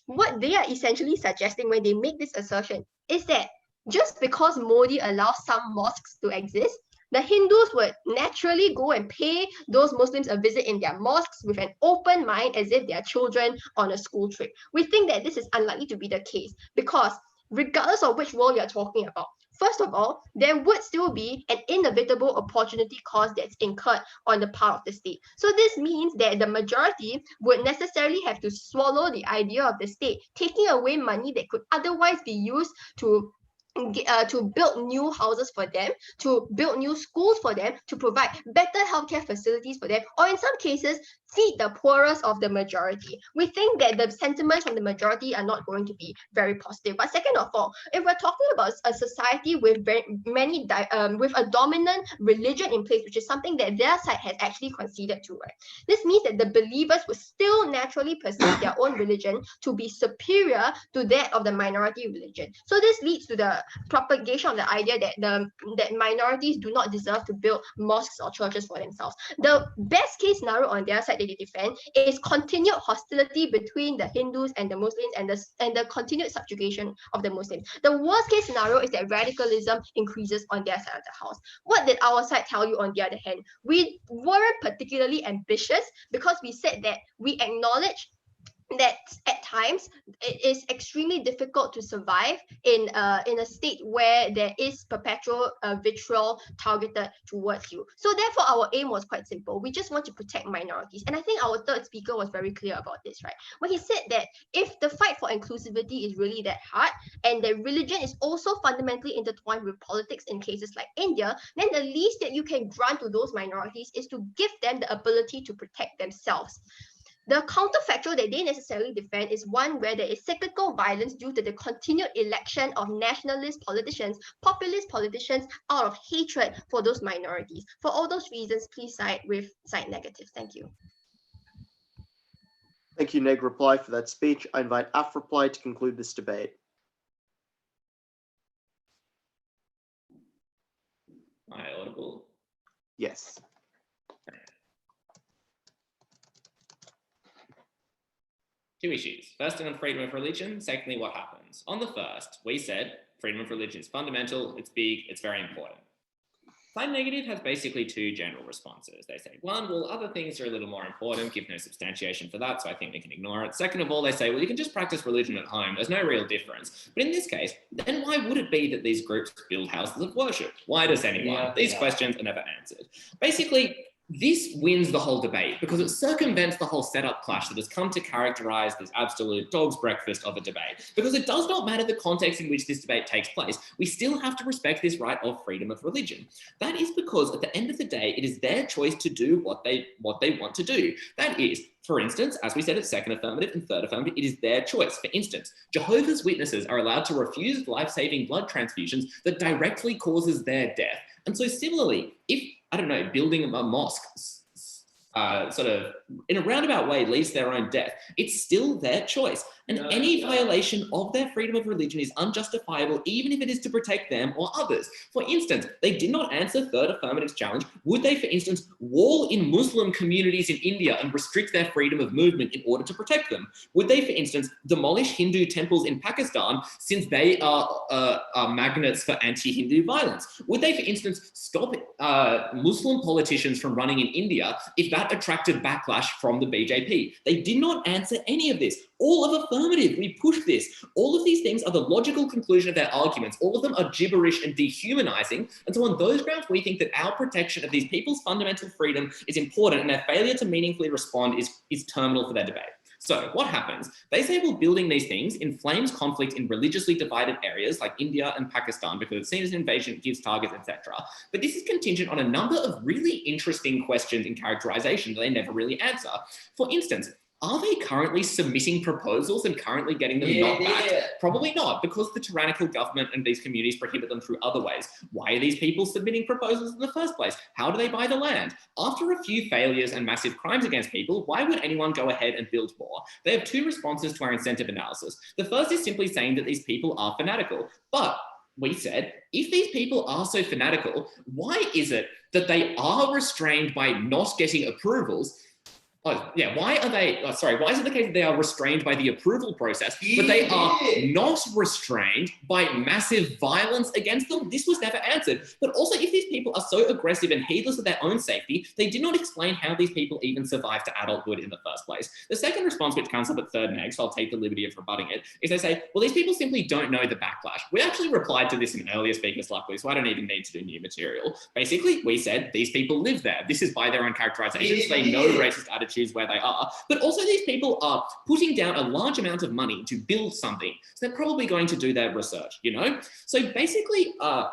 What they are essentially suggesting when they make this assertion is that just because Modi allows some mosques to exist, the Hindus would naturally go and pay those Muslims a visit in their mosques with an open mind as if they are children on a school trip. We think that this is unlikely to be the case because regardless of which world you're talking about, first of all, there would still be an inevitable opportunity cost that's incurred on the part of the state. So this means that the majority would necessarily have to swallow the idea of the state taking away money that could otherwise be used to build new houses for them, to build new schools for them, to provide better healthcare facilities for them, or in some cases, feed the poorest of the majority. We think that the sentiments from the majority are not going to be very positive. But second of all, if we're talking about a society with with a dominant religion in place, which is something that their side has actually conceded to, right? This means that the believers will still naturally perceive their own religion to be superior to that of the minority religion. So this leads to the propagation of the idea that that minorities do not deserve to build mosques or churches for themselves. The best case scenario on their side that they defend is continued hostility between the Hindus and the Muslims and the continued subjugation of the Muslims. The worst case scenario is that radicalism increases on their side of the house. What did our side tell you on the other hand? We weren't particularly ambitious because we said that we acknowledge that at times it is extremely difficult to survive in a state where there is perpetual vitriol targeted towards you. So therefore our aim was quite simple. We just want to protect minorities. And I think our third speaker was very clear about this, right? When he said that if the fight for inclusivity is really that hard and that religion is also fundamentally intertwined with politics in cases like India, then the least that you can grant to those minorities is to give them the ability to protect themselves. The counterfactual that they necessarily defend is one where there is cyclical violence due to the continued election of nationalist politicians, populist politicians out of hatred for those minorities. For all those reasons, please side negative. Thank you. Thank you, Neg Reply, for that speech. I invite Aff Reply to conclude this debate. Am I audible? Yes. Two issues. First, on freedom of religion. Secondly, what happens? On the first, we said freedom of religion is fundamental, it's big, it's very important. Side negative has basically two general responses. They say, one, well, other things are a little more important, give no substantiation for that, so I think we can ignore it. Second of all, they say, well, you can just practice religion at home. There's no real difference. But in this case, then why would it be that these groups build houses of worship? Why does anyone? These questions are never answered. Basically, this wins the whole debate because it circumvents the whole setup clash that has come to characterize this absolute dog's breakfast of a debate. Because it does not matter the context in which this debate takes place, we still have to respect this right of freedom of religion. That is because at the end of the day, it is their choice to do what they want to do. That is, for instance, as we said at second affirmative and third affirmative, it is their choice. For instance, Jehovah's Witnesses are allowed to refuse life-saving blood transfusions that directly causes their death. And so similarly, if, I don't know, building a mosque sort of in a roundabout way leads to their own death, it's still their choice. And any violation of their freedom of religion is unjustifiable, even if it is to protect them or others. For instance, they did not answer third affirmative's challenge. Would they, for instance, wall in Muslim communities in India and restrict their freedom of movement in order to protect them? Would they, for instance, demolish Hindu temples in Pakistan since they are magnets for anti-Hindu violence? Would they, for instance, stop Muslim politicians from running in India if that attracted backlash from the BJP? They did not answer any of this. All of affirmative, we push this. All of these things are the logical conclusion of their arguments. All of them are gibberish and dehumanizing. And so on those grounds, we think that our protection of these people's fundamental freedom is important and their failure to meaningfully respond is terminal for their debate. So what happens? They say, well, building these things inflames conflict in religiously divided areas like India and Pakistan because it's seen as an invasion, gives targets, etc. But this is contingent on a number of really interesting questions and characterization that they never really answer. For instance, Are they currently submitting proposals and currently getting them knocked back? Probably not, because the tyrannical government and these communities prohibit them through other ways. Why are these people submitting proposals in the first place? How do they buy the land? After a few failures and massive crimes against people, why would anyone go ahead and build more? They have two responses to our incentive analysis. The first is simply saying that these people are fanatical. But we said, if these people are so fanatical, why is it that they are restrained by not getting approvals? Oh, yeah, why is it the case that they are restrained by the approval process, but they are not restrained by massive violence against them? This was never answered. But also, if these people are so aggressive and heedless of their own safety, they did not explain how these people even survived to adulthood in the first place. The second response, which comes up at third neg, so I'll take the liberty of rebutting it, is they say, well, these people simply don't know the backlash. We actually replied to this in earlier speakers, luckily, so I don't even need to do new material. Basically, we said, these people live there. This is by their own characterizations. They know racist attitudes where they are, but also these people are putting down a large amount of money to build something. So they're probably going to do their research, you know? So basically, oh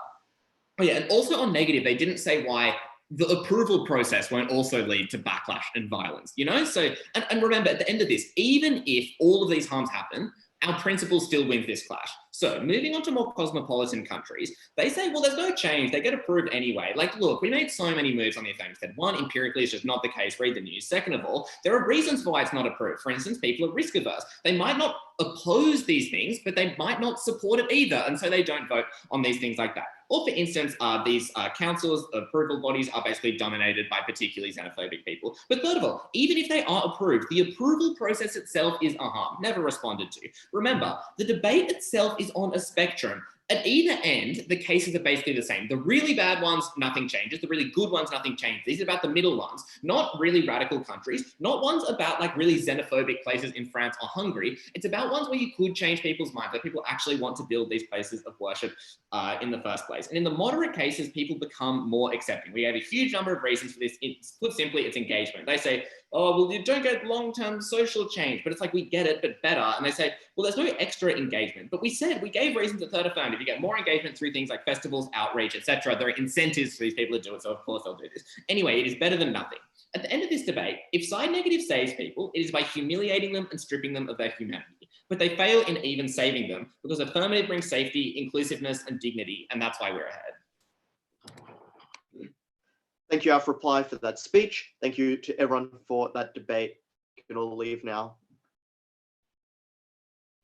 yeah, and also on negative, they didn't say why the approval process won't also lead to backlash and violence, you know? So, and remember, at the end of this, even if all of these harms happen, our principle still wins this clash. So moving on to more cosmopolitan countries, they say, well, there's no change. They get approved anyway. Like, look, we made so many moves on the Affirmative. One, empirically, is just not the case. Read the news. Second of all, there are reasons for why it's not approved. For instance, people are risk averse. They might not oppose these things, but they might not support it either. And so they don't vote on these things like that. Or for instance, these councils, approval bodies are basically dominated by particularly xenophobic people. But third of all, even if they are approved, the approval process itself is a harm, never responded to. Remember, the debate itself is on a spectrum. At either end, the cases are basically the same. The really bad ones, nothing changes. The really good ones, nothing changes. These are about the middle ones, not really radical countries, not ones about like really xenophobic places in France or Hungary. It's about ones where you could change people's minds, where people actually want to build these places of worship in the first place. And in the moderate cases, people become more accepting. We have a huge number of reasons for this. It's, put simply, it's engagement. They say, oh, well, you don't get long-term social change, but it's like, we get it, but better. And they say, well, there's no extra engagement. But we said, we gave reasons at third Affirmative. You get more engagement through things like festivals, outreach, etc. There are incentives for these people to do it, so of course they'll do this. Anyway, it is better than nothing. At the end of this debate, if side negative saves people, it is by humiliating them and stripping them of their humanity. But they fail in even saving them, because Affirmative brings safety, inclusiveness, and dignity, and that's why we're ahead. Thank you, Alf Reply, for that speech. Thank you to everyone for that debate. You can all leave now.